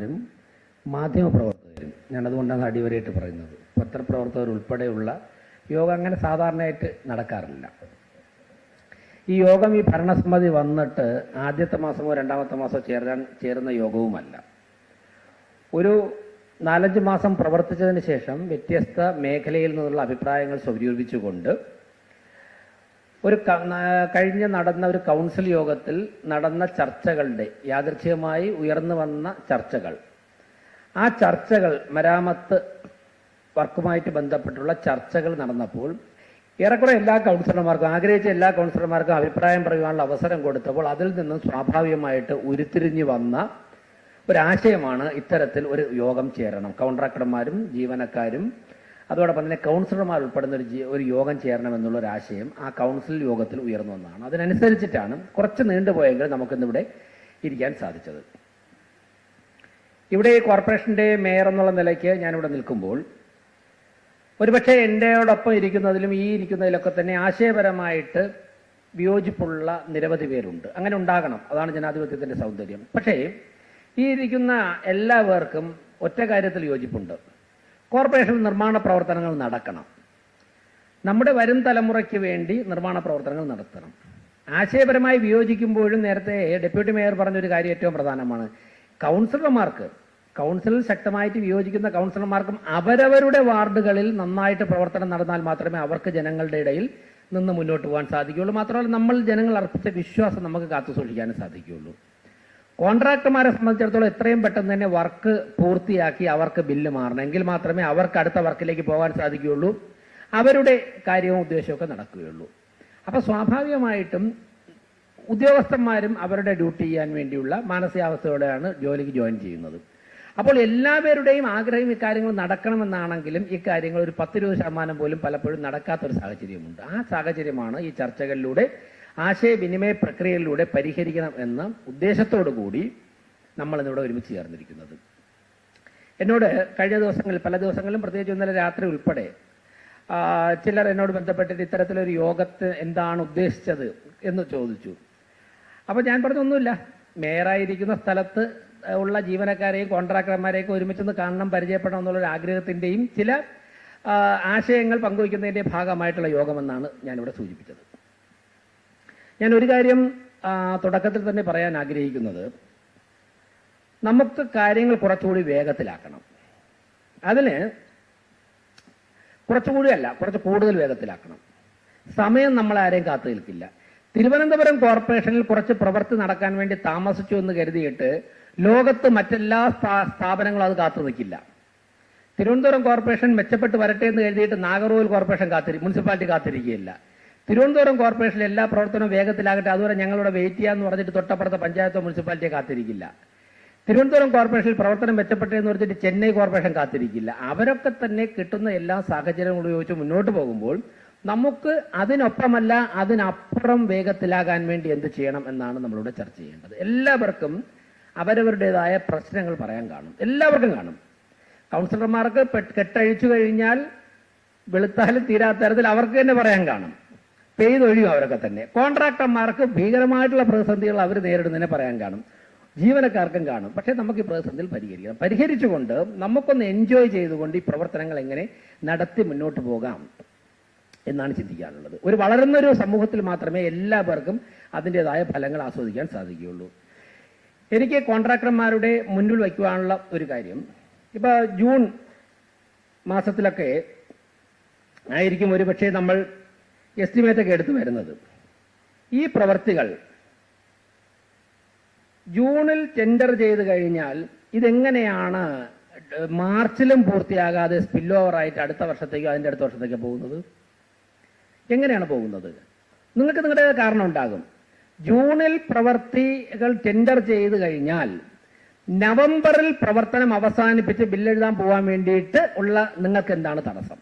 ഡോക്ടർമാരും മാധ്യമപ്രവർത്തകരും, ഞാനതുകൊണ്ടാണ് അടിവരയിട്ട് പറയുന്നത്, പത്രപ്രവർത്തകർ ഉൾപ്പെടെയുള്ള യോഗം അങ്ങനെ സാധാരണയായിട്ട് നടക്കാറില്ല. ഈ യോഗം ഈ ഭരണസമിതി വന്നിട്ട് ആദ്യത്തെ മാസമോ രണ്ടാമത്തെ മാസമോ ചേരുന്ന യോഗവുമല്ല. ഒരു 4-5 മാസം പ്രവർത്തിച്ചതിന് ശേഷം വ്യത്യസ്ത മേഖലയിൽ നിന്നുള്ള അഭിപ്രായങ്ങൾ സ്വരൂപിച്ചുകൊണ്ട് നടന്ന ഒരു കൗൺസിൽ യോഗത്തിൽ നടന്ന ചർച്ചകളുടെ യാദൃച്ഛികമായി ഉയർന്നു വന്ന ചർച്ചകൾ, ആ ചർച്ചകൾ മരാമത്ത് വർക്കുമായിട്ട് ബന്ധപ്പെട്ടുള്ള ചർച്ചകൾ നടന്നപ്പോൾ ഏറെക്കുറെ എല്ലാ കൗൺസിലർമാർക്കും, ആഗ്രഹിച്ച എല്ലാ കൗൺസിലർമാർക്കും അഭിപ്രായം പറയുവാനുള്ള അവസരം കൊടുത്തപ്പോൾ അതിൽ നിന്നും സ്വാഭാവികമായിട്ട് ഉരുത്തിരിഞ്ഞു വന്ന ഒരാശയമാണ് ഇത്തരത്തിൽ ഒരു യോഗം ചേരണം, കോൺട്രാക്ടർമാരും ജീവനക്കാരും അതോടൊപ്പം തന്നെ കൗൺസിലർമാർ ഉൾപ്പെടുന്ന ഒരു യോഗം ചേരണമെന്നുള്ള ഒരു ആശയം ആ കൗൺസിൽ യോഗത്തിൽ ഉയർന്നു വന്നതാണ്. അതിനനുസരിച്ചിട്ടാണ് കുറച്ച് നീണ്ടുപോയെങ്കിൽ നമുക്കിന്നിവിടെ ഇരിക്കാൻ സാധിച്ചത്. ഇവിടെ കോർപ്പറേഷൻ്റെ മേയർ എന്നുള്ള നിലയ്ക്ക് ഞാനിവിടെ നിൽക്കുമ്പോൾ ഒരുപക്ഷെ എൻ്റെയോടൊപ്പം ഇരിക്കുന്നതിലും ഈ ഇരിക്കുന്നതിലൊക്കെ തന്നെ ആശയപരമായിട്ട് വിയോജിപ്പുള്ള നിരവധി പേരുണ്ട്. അങ്ങനെ ഉണ്ടാകണം, അതാണ് ജനാധിപത്യത്തിൻ്റെ സൗന്ദര്യം. പക്ഷേ ഈ ഇരിക്കുന്ന എല്ലാവർക്കും ഒറ്റ കാര്യത്തിൽ യോജിപ്പുണ്ട്: കോർപ്പറേഷൻ നിർമ്മാണ പ്രവർത്തനങ്ങൾ നടക്കണം, നമ്മുടെ വരും തലമുറയ്ക്ക് വേണ്ടി നിർമ്മാണ പ്രവർത്തനങ്ങൾ നടത്തണം. ആശയപരമായി വിയോജിക്കുമ്പോഴും നേരത്തെ ഡെപ്യൂട്ടി മേയർ പറഞ്ഞൊരു കാര്യം ഏറ്റവും പ്രധാനമാണ്. കൗൺസിലിൽ ശക്തമായിട്ട് വിയോജിക്കുന്ന കൗൺസിലർമാർക്കും അവരവരുടെ വാർഡുകളിൽ നന്നായിട്ട് പ്രവർത്തനം നടന്നാൽ മാത്രമേ അവർക്ക് ജനങ്ങളുടെ ഇടയിൽ നിന്ന് മുന്നോട്ട് പോകാൻ സാധിക്കുകയുള്ളൂ. മാത്രമല്ല, നമ്മൾ ജനങ്ങൾ അർപ്പിച്ച വിശ്വാസം നമുക്ക് കാത്തു സൂക്ഷിക്കാനും സാധിക്കുകയുള്ളൂ. കോൺട്രാക്ടർമാരെ സംബന്ധിച്ചിടത്തോളം എത്രയും പെട്ടെന്ന് തന്നെ വർക്ക് പൂർത്തിയാക്കി അവർക്ക് ബില്ല് മാറണം, എങ്കിൽ മാത്രമേ അവർക്ക് അടുത്ത വർക്കിലേക്ക് പോകാൻ സാധിക്കുകയുള്ളൂ, അവരുടെ കാര്യവും ഉദ്ദേശമൊക്കെ നടക്കുകയുള്ളൂ. അപ്പോൾ സ്വാഭാവികമായിട്ടും ഉദ്യോഗസ്ഥന്മാരും അവരുടെ ഡ്യൂട്ടി ചെയ്യാൻ വേണ്ടിയുള്ള മാനസികാവസ്ഥയോടെയാണ് ജോലിക്ക് ജോയിൻ ചെയ്യുന്നത്. അപ്പോൾ എല്ലാവരുടെയും ആഗ്രഹം ഇക്കാര്യങ്ങൾ നടക്കണമെന്നാണെങ്കിലും ഇക്കാര്യങ്ങൾ ഒരു 10-20% പോലും പലപ്പോഴും നടക്കാത്തൊരു സാഹചര്യമുണ്ട്. ആ സാഹചര്യമാണ് ഈ ചർച്ചകളിലൂടെ, ആശയവിനിമയ പ്രക്രിയയിലൂടെ പരിഹരിക്കണം എന്ന ഉദ്ദേശത്തോടു കൂടി നമ്മളിന്നിവിടെ ഒരുമിച്ച് ചേർന്നിരിക്കുന്നത്. എന്നോട് കഴിഞ്ഞ ദിവസങ്ങളിൽ, പല ദിവസങ്ങളിലും പ്രത്യേകിച്ച് ഇന്നലെ രാത്രി ഉൾപ്പെടെ ചിലർ എന്നോട് ബന്ധപ്പെട്ടിട്ട് ഇത്തരത്തിലൊരു യോഗത്തെ എന്താണ് ഉദ്ദേശിച്ചത് എന്ന് ചോദിച്ചു. അപ്പോൾ ഞാൻ പറഞ്ഞൊന്നുമില്ല, മേയറായിരിക്കുന്ന സ്ഥലത്ത് ഉള്ള ജീവനക്കാരെയും കോൺട്രാക്ടർമാരെയൊക്കെ ഒരുമിച്ചൊന്ന് കാണണം, പരിചയപ്പെടണം എന്നുള്ളൊരു ആഗ്രഹത്തിൻ്റെയും ചില ആശയങ്ങൾ പങ്കുവയ്ക്കുന്നതിൻ്റെ ഭാഗമായിട്ടുള്ള യോഗമെന്നാണ് ഞാനിവിടെ സൂചിപ്പിച്ചത്. ഞാൻ ഒരു കാര്യം തുടക്കത്തിൽ തന്നെ പറയാൻ ആഗ്രഹിക്കുന്നത്, നമുക്ക് കാര്യങ്ങൾ കുറച്ചുകൂടി വേഗത്തിലാക്കണം. അതിന് കുറച്ച് കൂടുതൽ വേഗത്തിലാക്കണം. സമയം നമ്മളാരെയും കാത്തു നിൽക്കില്ല. തിരുവനന്തപുരം കോർപ്പറേഷനിൽ കുറച്ച് പ്രവൃത്തി നടക്കാൻ വേണ്ടി താമസിച്ചു എന്ന് കരുതിയിട്ട് ലോകത്ത് മറ്റെല്ലാ സ്ഥാപനങ്ങളും അത് കാത്തു നിൽക്കില്ല. തിരുവനന്തപുരം കോർപ്പറേഷൻ മെച്ചപ്പെട്ട് വരട്ടെ എന്ന് കരുതിയിട്ട് നാഗർകോവിൽ കോർപ്പറേഷൻ മുനിസിപ്പാലിറ്റി കാത്തിരിക്കുകയില്ല. തിരുവനന്തപുരം കോർപ്പറേഷനിൽ എല്ലാ പ്രവർത്തനവും വേഗത്തിലാകട്ടെ, അതുവരെ ഞങ്ങളിവിടെ വെയിറ്റ് ചെയ്യാന്ന് പറഞ്ഞിട്ട് തൊട്ടപ്പുറത്തെ പഞ്ചായത്തോ മുനിസിപ്പാലിറ്റിയോ കാത്തിരിക്കില്ല. തിരുവനന്തപുരം കോർപ്പറേഷനിൽ പ്രവർത്തനം മെച്ചപ്പെട്ടെ എന്ന് പറഞ്ഞിട്ട് ചെന്നൈ കോർപ്പറേഷൻ കാത്തിരിക്കില്ല. അവരൊക്കെ തന്നെ കിട്ടുന്ന എല്ലാ സാഹചര്യങ്ങളും ഉപയോഗിച്ച് മുന്നോട്ട് പോകുമ്പോൾ നമുക്ക് അതിനൊപ്പമല്ല അതിനപ്പുറം വേഗത്തിലാകാൻ വേണ്ടി എന്ത് ചെയ്യണം എന്നാണ് നമ്മളിവിടെ ചർച്ച ചെയ്യേണ്ടത്. എല്ലാവർക്കും അവരവരുടേതായ പ്രശ്നങ്ങൾ പറയാൻ കാണും, എല്ലാവർക്കും കാണും. കൗൺസിലർമാർക്ക് കെട്ടഴിച്ചു കഴിഞ്ഞാൽ വെളുത്താലും തീരാത്ത തരത്തിൽ അവർക്ക് തന്നെ പറയാൻ കാണും, പെയ്തൊഴിയും അവരൊക്കെ തന്നെ. കോൺട്രാക്ടർമാർക്ക് ഭീകരമായിട്ടുള്ള പ്രതിസന്ധികൾ അവർ നേരിടുന്നതിനെ പറയാൻ കാണും, ജീവനക്കാർക്കും കാണും. പക്ഷേ നമുക്ക് ഈ പ്രതിസന്ധിയിൽ പരിഹരിച്ചുകൊണ്ട് നമുക്കൊന്ന് എൻജോയ് ചെയ്തുകൊണ്ട് ഈ പ്രവർത്തനങ്ങൾ എങ്ങനെ നടത്തി മുന്നോട്ട് പോകാം എന്നാണ് ചിന്തിക്കാനുള്ളത്. ഒരു വളരുന്നൊരു സമൂഹത്തിൽ മാത്രമേ എല്ലാവർക്കും അതിൻ്റെതായ ഫലങ്ങൾ ആസ്വദിക്കാൻ സാധിക്കുകയുള്ളൂ. എനിക്ക് കോൺട്രാക്ടർമാരുടെ മുന്നിൽ വയ്ക്കുവാനുള്ള ഒരു കാര്യം, ഇപ്പോൾ ജൂൺ മാസത്തിലൊക്കെ ആയിരിക്കും ഒരുപക്ഷെ നമ്മൾ എസ്റ്റിമേറ്റൊക്കെ എടുത്തു വരുന്നത്. ഈ പ്രവർത്തികൾ ജൂണിൽ ടെൻഡർ ചെയ്ത് കഴിഞ്ഞാൽ ഇതെങ്ങനെയാണ് മാർച്ചിലും പൂർത്തിയാകാതെ സ്പിൽ ഓവറായിട്ട് അടുത്ത വർഷത്തേക്കോ അതിൻ്റെ അടുത്ത വർഷത്തേക്കോ പോകുന്നത്? എങ്ങനെയാണ് പോകുന്നത്? നിങ്ങൾക്ക് നിങ്ങളുടെ കാരണം ഉണ്ടാകും. ജൂണിൽ പ്രവർത്തികൾ ടെൻഡർ ചെയ്ത് കഴിഞ്ഞാൽ നവംബറിൽ പ്രവർത്തനം അവസാനിപ്പിച്ച് ബില്ലെഴുതാൻ പോകാൻ വേണ്ടിയിട്ട് ഉള്ള നിങ്ങൾക്ക് എന്താണ് തടസ്സം?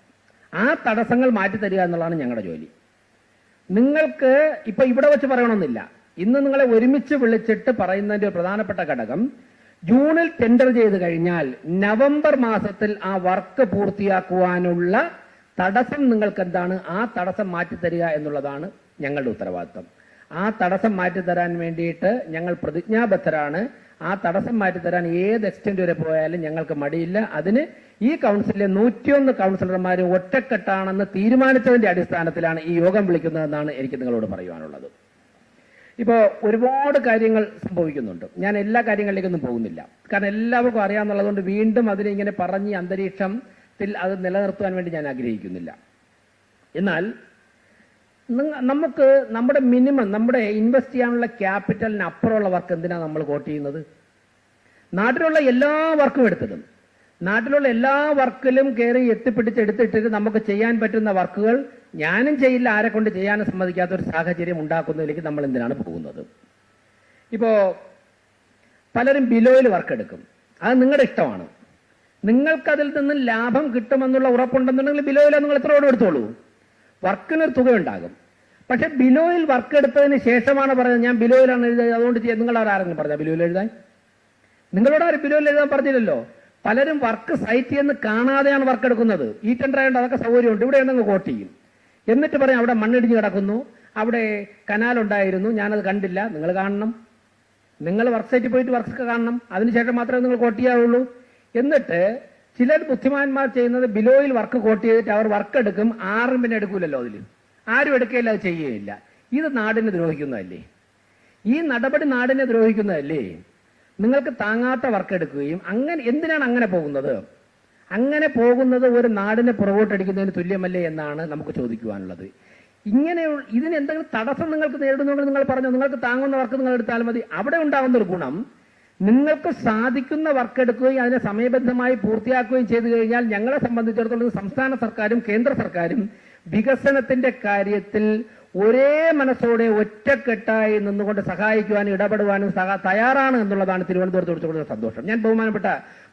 ആ തടസ്സങ്ങൾ മാറ്റിത്തരിക എന്നുള്ളതാണ് ഞങ്ങളുടെ ജോലി. നിങ്ങൾക്ക് ഇപ്പൊ ഇവിടെ വെച്ച് പറയണമെന്നില്ല, ഇന്ന് നിങ്ങളെ ഒരുമിച്ച് വിളിച്ചിട്ട് പറയുന്നതിന്റെ ഒരു പ്രധാനപ്പെട്ട ഘടകം, ജൂണിൽ ടെൻഡർ ചെയ്ത് കഴിഞ്ഞാൽ നവംബർ മാസത്തിൽ ആ വർക്ക് പൂർത്തിയാക്കുവാനുള്ള തടസ്സം നിങ്ങൾക്ക് എന്താണ്, ആ തടസ്സം മാറ്റിത്തരിക എന്നുള്ളതാണ് ഞങ്ങളുടെ ഉത്തരവാദിത്വം. ആ തടസ്സം മാറ്റിത്തരാൻ വേണ്ടിയിട്ട് ഞങ്ങൾ പ്രതിജ്ഞാബദ്ധരാണ്. ആ തടസ്സം മാറ്റിത്തരാൻ ഏത് എക്സ്റ്റെന്റ് വരെ പോയാലും ഞങ്ങൾക്ക് മടിയില്ല. അതിന് ഈ കൗൺസിലിലെ 101 കൗൺസിലർമാരും ഒറ്റക്കെട്ടാണെന്ന് തീരുമാനിച്ചതിന്റെ അടിസ്ഥാനത്തിലാണ് ഈ യോഗം വിളിക്കുന്നതെന്നാണ് എനിക്ക് നിങ്ങളോട് പറയുവാനുള്ളത്. ഇപ്പോൾ ഒരുപാട് കാര്യങ്ങൾ സംഭവിക്കുന്നുണ്ട്. ഞാൻ എല്ലാ കാര്യങ്ങളിലേക്കൊന്നും പോകുന്നില്ല, കാരണം എല്ലാവർക്കും അറിയാമെന്നുള്ളതുകൊണ്ട് വീണ്ടും അതിനെ ഇങ്ങനെ പറഞ്ഞ് അന്തരീക്ഷത്തിൽ അത് നിലനിർത്തുവാൻ വേണ്ടി ഞാൻ ആഗ്രഹിക്കുന്നില്ല. എന്നാൽ നമുക്ക് നമ്മുടെ മിനിമം, നമ്മുടെ ഇൻവെസ്റ്റ് ചെയ്യാനുള്ള ക്യാപിറ്റലിന് അപ്പുറമുള്ള വർക്ക് എന്തിനാണ് നമ്മൾ കോട്ട് ചെയ്യുന്നത്? നാട്ടിലുള്ള എല്ലാ വർക്കും എടുത്തിടും. നാട്ടിലുള്ള എല്ലാ വർക്കിലും കയറി എത്തിപ്പിടിച്ചെടുത്തിട്ട് നമുക്ക് ചെയ്യാൻ പറ്റുന്ന വർക്കുകൾ ഞാനും ചെയ്യില്ല, ആരെ കൊണ്ട് ചെയ്യാനും സമ്മതിക്കാത്ത ഒരു സാഹചര്യം ഉണ്ടാക്കുന്നതിലേക്ക് നമ്മൾ എന്തിനാണ് പോകുന്നത്? ഇപ്പോൾ പലരും ബിലോയിൽ വർക്ക് എടുക്കും. അത് നിങ്ങളുടെ ഇഷ്ടമാണ്. നിങ്ങൾക്കതിൽ നിന്ന് ലാഭം കിട്ടുമെന്നുള്ള ഉറപ്പുണ്ടെന്നുണ്ടെങ്കിൽ ബിലോയിൽ നിങ്ങൾ എത്ര ഓടും എടുത്തോളൂ, വർക്കിനൊരു തുക ഉണ്ടാകും. പക്ഷെ ബിലോയിൽ വർക്ക് എടുത്തതിന് ശേഷമാണ് പറയുന്നത് ഞാൻ ബിലോയിലാണ് എഴുതിയത് അതുകൊണ്ട് നിങ്ങളോട് ആരെങ്കിലും പറഞ്ഞാൽ ബിലോയിൽ എഴുതാൻ? നിങ്ങളോട് ആരും ബിലോയിൽ എഴുതാൻ പറഞ്ഞില്ലല്ലോ. പലരും വർക്ക് സൈറ്റിൽ നിന്ന് കാണാതെയാണ് വർക്ക് എടുക്കുന്നത്. ഈ ടെൻഡർ ആയതുകൊണ്ട് അതൊക്കെ സൗകര്യമുണ്ട്, ഇവിടെ ഉണ്ടെങ്കിൽ കോട്ട് ചെയ്യും. എന്നിട്ട് പറയും അവിടെ മണ്ണിടിഞ്ഞ് കിടക്കുന്നു, അവിടെ കനാലുണ്ടായിരുന്നു, ഞാനത് കണ്ടില്ല. നിങ്ങൾ കാണണം, നിങ്ങൾ വർക്ക് സൈറ്റിൽ പോയിട്ട് വർക്ക് കാണണം, അതിനുശേഷം മാത്രമേ നിങ്ങൾ കോട്ട് ചെയ്യാവുള്ളൂ. എന്നിട്ട് ചിലർ ബുദ്ധിമാന്മാർ ചെയ്യുന്നത് ബിലോയിൽ വർക്ക് കോട്ട് ചെയ്തിട്ട് അവർ വർക്ക് എടുക്കും, ആറും പിന്നെ എടുക്കൂലല്ലോ, അതിൽ ആരും എടുക്കുകയില്ല, അത് ചെയ്യുകയില്ല. ഇത് നാടിനെ ദ്രോഹിക്കുന്നതല്ലേ? ഈ നടപടി നാടിനെ ദ്രോഹിക്കുന്നതല്ലേ? നിങ്ങൾക്ക് താങ്ങാത്ത വർക്ക് എടുക്കുകയും എന്തിനാണ് അങ്ങനെ പോകുന്നത്? അങ്ങനെ പോകുന്നത് ഒരു നാടിനെ പുറകോട്ടടിക്കുന്നതിന് തുല്യമല്ലേ എന്നാണ് നമുക്ക് ചോദിക്കുവാനുള്ളത്. ഇതിന് എന്തെങ്കിലും തടസ്സം നിങ്ങൾക്ക് നേരിടുന്നുണ്ടെങ്കിൽ നിങ്ങൾ പറഞ്ഞു, നിങ്ങൾക്ക് താങ്ങുന്ന വർക്ക് നിങ്ങൾ എടുത്താൽ മതി. അവിടെ ഉണ്ടാകുന്ന ഒരു ഗുണം, നിങ്ങൾക്ക് സാധിക്കുന്ന വർക്ക് എടുക്കുകയും അതിനെ സമയബദ്ധമായി പൂർത്തിയാക്കുകയും ചെയ്തു കഴിഞ്ഞാൽ ഞങ്ങളെ സംബന്ധിച്ചിടത്തോളം സംസ്ഥാന സർക്കാരും കേന്ദ്ര സർക്കാരും വികസനത്തിന്റെ കാര്യത്തിൽ ഒരേ മനസ്സോടെ ഒറ്റക്കെട്ടായി നിന്നുകൊണ്ട് സഹായിക്കുവാനും ഇടപെടുവാനും തയ്യാറാണ് എന്നുള്ളതാണ് തിരുവനന്തപുരത്ത് കൊടുത്തുകൊടുത്ത സന്തോഷം. ഞാൻ ബഹുമാനപ്പെട്ട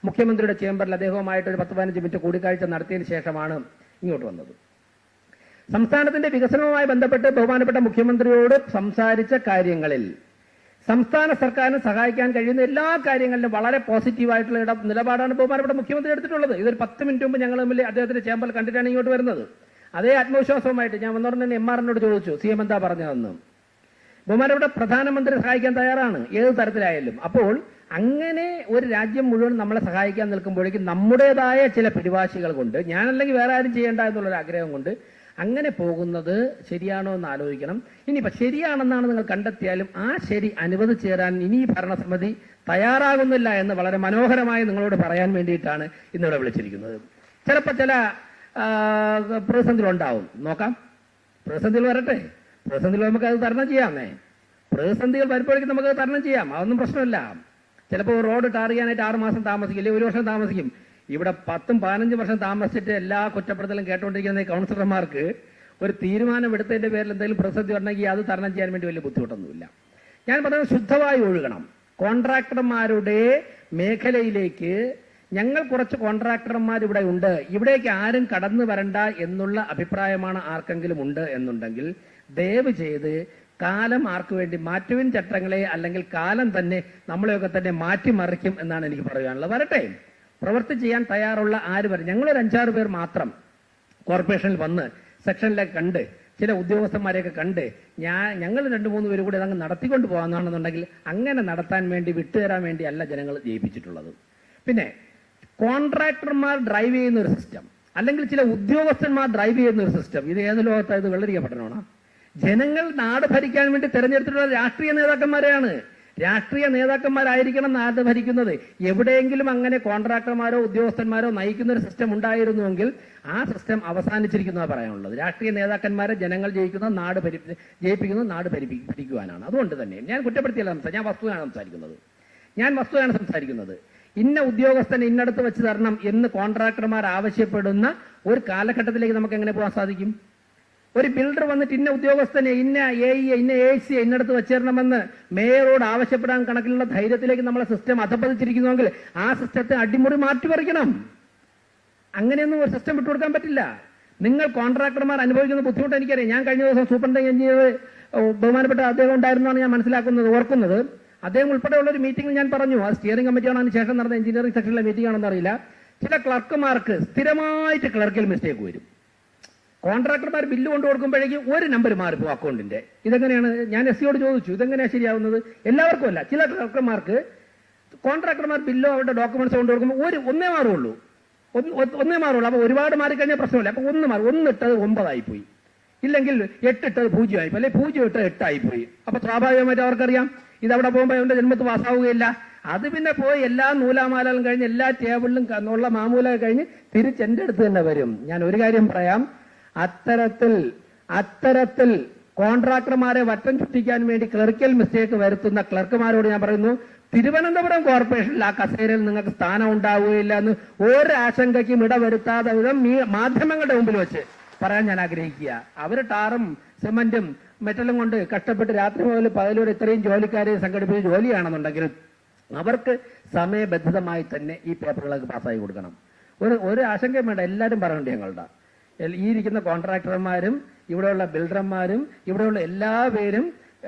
മുഖ്യമന്ത്രിയുടെ ചേംബറിൽ അദ്ദേഹവുമായിട്ട് ഒരു 10-15 മിനിറ്റ് കൂടിക്കാഴ്ച നടത്തിയതിനു ശേഷമാണ് ഇങ്ങോട്ട് വന്നത്. സംസ്ഥാനത്തിന്റെ വികസനവുമായി ബന്ധപ്പെട്ട് ബഹുമാനപ്പെട്ട മുഖ്യമന്ത്രിയോട് സംസാരിച്ച കാര്യങ്ങളിൽ സംസ്ഥാന സർക്കാരിന് സഹായിക്കാൻ കഴിയുന്ന എല്ലാ കാര്യങ്ങളിലും വളരെ പോസിറ്റീവായിട്ടുള്ള നിലപാടാണ് ബഹുമാനപ്പെട്ട മുഖ്യമന്ത്രി എടുത്തിട്ടുള്ളത്. ഇതൊരു 10 മിനിറ്റ് മുമ്പ് ഞങ്ങൾ തമ്മിൽ അദ്ദേഹത്തിന്റെ ചേംബറിൽ കണ്ടിട്ടാണ് ഇങ്ങോട്ട് വരുന്നത്. അതേ ആത്മവിശ്വാസവുമായിട്ട് ഞാൻ വന്നോടനെ തന്നെ MR-നോട് ചോദിച്ചു, CM എന്താ പറഞ്ഞതെന്ന്. ബഹുമാനപ്പെട്ട പ്രധാനമന്ത്രി സഹായിക്കാൻ തയ്യാറാണ്, ഏത് തരത്തിലായാലും. അപ്പോൾ അങ്ങനെ ഒരു രാജ്യം മുഴുവൻ നമ്മളെ സഹായിക്കാൻ നിൽക്കുമ്പോഴേക്കും നമ്മുടേതായ ചില പിടിവാശികൾ കൊണ്ട്, ഞാനല്ലെങ്കിൽ വേറെ ആരും ചെയ്യേണ്ട എന്നുള്ളൊരു ആഗ്രഹം കൊണ്ട് അങ്ങനെ പോകുന്നത് ശരിയാണോ എന്ന് ആലോചിക്കണം. ഇനിയിപ്പോൾ ശരിയാണെന്നാണ് നിങ്ങൾ കണ്ടെത്തിയാലും ആ ശരി അനുവദിച്ചു തരാൻ ഇനി ഭരണസമിതി തയ്യാറാകുന്നില്ല എന്ന് വളരെ മനോഹരമായി നിങ്ങളോട് പറയാൻ വേണ്ടിയിട്ടാണ് ഇന്നിവിടെ വിളിച്ചിരിക്കുന്നത്. ചിലപ്പോൾ ചില പ്രതിസന്ധികളുണ്ടാവും, നോക്കാം. പ്രതിസന്ധികൾ വരട്ടെ, പ്രതിസന്ധികൾ നമുക്ക് അത് തരണം ചെയ്യാമേ. പ്രതിസന്ധികൾ വരുമ്പോഴേക്കും നമുക്കത് തരണം ചെയ്യാം, അതൊന്നും പ്രശ്നമില്ല. ചിലപ്പോൾ റോഡ് ടാർ ചെയ്യാനായിട്ട് 6 മാസം താമസിക്കും, അല്ലെങ്കിൽ 1 വർഷം താമസിക്കും. ഇവിടെ 10-15 വർഷം താമസിച്ചിട്ട് എല്ലാ കുറ്റപ്പെടുത്തലും കേട്ടുകൊണ്ടിരിക്കുന്ന ഈ കൗൺസിലർമാർക്ക് ഒരു തീരുമാനം എടുത്തതിന്റെ പേരിൽ എന്തെങ്കിലും പ്രതിസന്ധി വരണമെങ്കിൽ അത് തരണം ചെയ്യാൻ വേണ്ടി വലിയ ബുദ്ധിമുട്ടൊന്നുമില്ല. ഞാൻ പറയുന്നത് ശുദ്ധമായി ഒഴുകണം. കോൺട്രാക്ടർമാരുടെ മേഖലയിലേക്ക് ഞങ്ങൾ കുറച്ച് കോൺട്രാക്ടർമാർ ഇവിടെ ഉണ്ട്, ഇവിടേക്ക് ആരും കടന്നു വരണ്ട എന്നുള്ള അഭിപ്രായമാണ് ആർക്കെങ്കിലും ഉണ്ട് എന്നുണ്ടെങ്കിൽ ദയവ് ചെയ്ത് കാലം ആർക്കു വേണ്ടി മാറ്റുവിൻ ചട്ടങ്ങളെ, അല്ലെങ്കിൽ കാലം തന്നെ നമ്മളെയൊക്കെ തന്നെ മാറ്റിമറിക്കും എന്നാണ് എനിക്ക് പറയാനുള്ളത്. വരട്ടെ, പ്രവൃത്തി ചെയ്യാൻ തയ്യാറുള്ള ആര് വരും. ഞങ്ങളൊരു 5-6 പേർ മാത്രം കോർപ്പറേഷനിൽ വന്ന് സെക്ഷനിലേക്ക് കണ്ട് ചില ഉദ്യോഗസ്ഥന്മാരെയൊക്കെ കണ്ട് ഞങ്ങൾ 2-3 പേര് കൂടി അതങ്ങ് നടത്തിക്കൊണ്ട് പോകാമെന്നാണെന്നുണ്ടെങ്കിൽ അങ്ങനെ നടത്താൻ വേണ്ടി വിട്ടുതരാൻ വേണ്ടി അല്ല ജനങ്ങൾ ജയിപ്പിച്ചിട്ടുള്ളത്. പിന്നെ കോൺട്രാക്ടർമാർ ഡ്രൈവ് ചെയ്യുന്ന ഒരു സിസ്റ്റം, അല്ലെങ്കിൽ ചില ഉദ്യോഗസ്ഥന്മാർ ഡ്രൈവ് ചെയ്യുന്ന ഒരു സിസ്റ്റം, ഇത് ഏത് ലോകത്തായത് വെള്ളരിക്ക പഠനമാണ്. ജനങ്ങൾ നാട് ഭരിക്കാൻ വേണ്ടി തെരഞ്ഞെടുത്തിട്ടുള്ള രാഷ്ട്രീയ നേതാക്കന്മാരെയാണ്. രാഷ്ട്രീയ നേതാക്കന്മാരായിരിക്കണം നാട് ഭരിക്കുന്നത്. എവിടെയെങ്കിലും അങ്ങനെ കോൺട്രാക്ടർമാരോ ഉദ്യോഗസ്ഥന്മാരോ നയിക്കുന്ന ഒരു സിസ്റ്റം ഉണ്ടായിരുന്നുവെങ്കിൽ ആ സിസ്റ്റം അവസാനിച്ചിരിക്കുന്നതാണ് പറയാനുള്ളത്. രാഷ്ട്രീയ നേതാക്കന്മാരെ ജനങ്ങൾ ജയിപ്പിക്കുന്നത് നാട് ഭരിക്കുവാനാണ്. അതുകൊണ്ട് തന്നെ ഞാൻ കുറ്റപ്പെടുത്തിയല്ല ഞാൻ വസ്തുതയാണ് സംസാരിക്കുന്നത്. ഇന്ന ഉദ്യോഗസ്ഥനെ ഇന്നടത്ത് വെച്ച് തരണം എന്ന് കോൺട്രാക്ടർമാർ ആവശ്യപ്പെടുന്ന ഒരു കാലഘട്ടത്തിലേക്ക് നമുക്ക് എങ്ങനെ പോകാൻ സാധിക്കും? ഒരു ബിൽഡർ വന്നിട്ട് ഇന്ന ഉദ്യോഗസ്ഥനെ, ഇന്ന AE, ഇന്ന AC ഇന്നടത്ത് വെച്ചേരണമെന്ന് മേയറോട് ആവശ്യപ്പെടാൻ കണക്കിലുള്ള ധൈര്യത്തിലേക്ക് നമ്മളെ സിസ്റ്റം അധപ്പതിച്ചിരിക്കുന്നുവെങ്കിൽ ആ സിസ്റ്റത്തെ അടിമുറി മാറ്റിമറിക്കണം. അങ്ങനെയൊന്നും ഒരു സിസ്റ്റം വിട്ടുകൊടുക്കാൻ പറ്റില്ല. നിങ്ങൾ കോൺട്രാക്ടർമാർ അനുഭവിക്കുന്ന ബുദ്ധിമുട്ട് എനിക്കറിയാം. ഞാൻ കഴിഞ്ഞ ദിവസം സൂപ്രണ്ടിംഗ് എഞ്ചിനീയർ ബഹുമാനപ്പെട്ട അദ്ദേഹം ഉണ്ടായിരുന്നാണ് ഞാൻ ഓർക്കുന്നത്. അദ്ദേഹം ഉൾപ്പെടെയുള്ള ഒരു മീറ്റിംഗിൽ ഞാൻ പറഞ്ഞു, അത് സ്റ്റിയറിംഗ് കമ്മിറ്റിയാണോ അതിന് ശേഷം നടന്ന എഞ്ചിനീയറിംഗ് സെക്ഷനിലെ മീറ്റിംഗ് ആണെന്ന് അറിയില്ല. ചില ക്ലർക്കുമാർക്ക് സ്ഥിരമായിട്ട് ക്ലർക്കിൽ മിസ്റ്റേക്ക് വരും. കോൺട്രാക്ടർമാർ ബില്ല് കൊണ്ടു കൊടുക്കുമ്പോഴേക്കും ഒരു നമ്പർ മാറിപ്പോ അക്കൗണ്ടിന്റെ. ഇതെങ്ങനെയാണ്? ഞാൻ SCയോട് ചോദിച്ചു, ഇതെങ്ങനെയാണ് ശരിയാവുന്നത്? എല്ലാവർക്കും അല്ല, ചില ക്ലർക്കന്മാർക്ക് കോൺട്രാക്ടർമാർ ബില്ലോ അവരുടെ ഡോക്യുമെന്റ്സ് കൊണ്ട് കൊടുക്കുമ്പോൾ ഒന്നേ മാറുള്ളൂ. അപ്പൊ ഒരുപാട് മാറിക്കഴിഞ്ഞാൽ പ്രശ്നമില്ല. അപ്പൊ ഒന്ന് മാറും. 1 ഇട്ടത് 9 ആയിപ്പോയി, ഇല്ലെങ്കിൽ 8 ഇട്ടത് 0 ആയിപ്പോയി, അല്ലെങ്കിൽ 0 ഇട്ടത് 8 ആയിപ്പോയി. അപ്പൊ സ്വാഭാവികമായിട്ട് അവർക്കറിയാം ഇതവിടെ പോകുമ്പോൾ അവന്റെ ജന്മത്ത് പാസ്സാവുകയില്ല. അത് പിന്നെ പോയി എല്ലാ നൂലാമാലകളും കഴിഞ്ഞ് എല്ലാ ടേബിളിലും ഉള്ള മാമൂല കഴിഞ്ഞ് തിരിച്ച് എന്റെ അടുത്ത് തന്നെ വരും. ഞാൻ ഒരു കാര്യം പറയാം, അത്തരത്തിൽ കോൺട്രാക്ടർമാരെ വട്ടം ചുറ്റിക്കാൻ വേണ്ടി ക്ലറിക്കൽ മിസ്റ്റേക്ക് വരുത്തുന്ന ക്ലർക്കുമാരോട് ഞാൻ പറയുന്നു, തിരുവനന്തപുരം കോർപ്പറേഷനിൽ ആ കസേരയിൽ നിങ്ങൾക്ക് സ്ഥാനം ഉണ്ടാവുകയില്ല എന്ന് ഒരു ആശങ്കയ്ക്കും ഇടവരുത്താതെ വിധം മാധ്യമങ്ങളുടെ മുമ്പിൽ വെച്ച് പറയാൻ ഞാൻ ആഗ്രഹിക്കുക. അവര് ടാറും സിമന്റും മെറ്റലും കൊണ്ട് കഷ്ടപ്പെട്ട് രാത്രി മുതൽ പകലൂടെ ഇത്രയും ജോലിക്കാരെ സംഘടിപ്പിച്ച് ജോലിയാണെന്നുണ്ടെങ്കിലും അവർക്ക് സമയബന്ധിതമായി തന്നെ ഈ പേപ്പറുകളൊക്കെ പാസ്സാക്കി കൊടുക്കണം. ഒരു ആശങ്കയും വേണ്ട, എല്ലാവരും പറയണ്ടേ ഞങ്ങളുടെ ഈ ഇരിക്കുന്ന കോൺട്രാക്ടർമാരും ഇവിടെയുള്ള ബിൽഡർമാരും ഇവിടെയുള്ള എല്ലാവരും,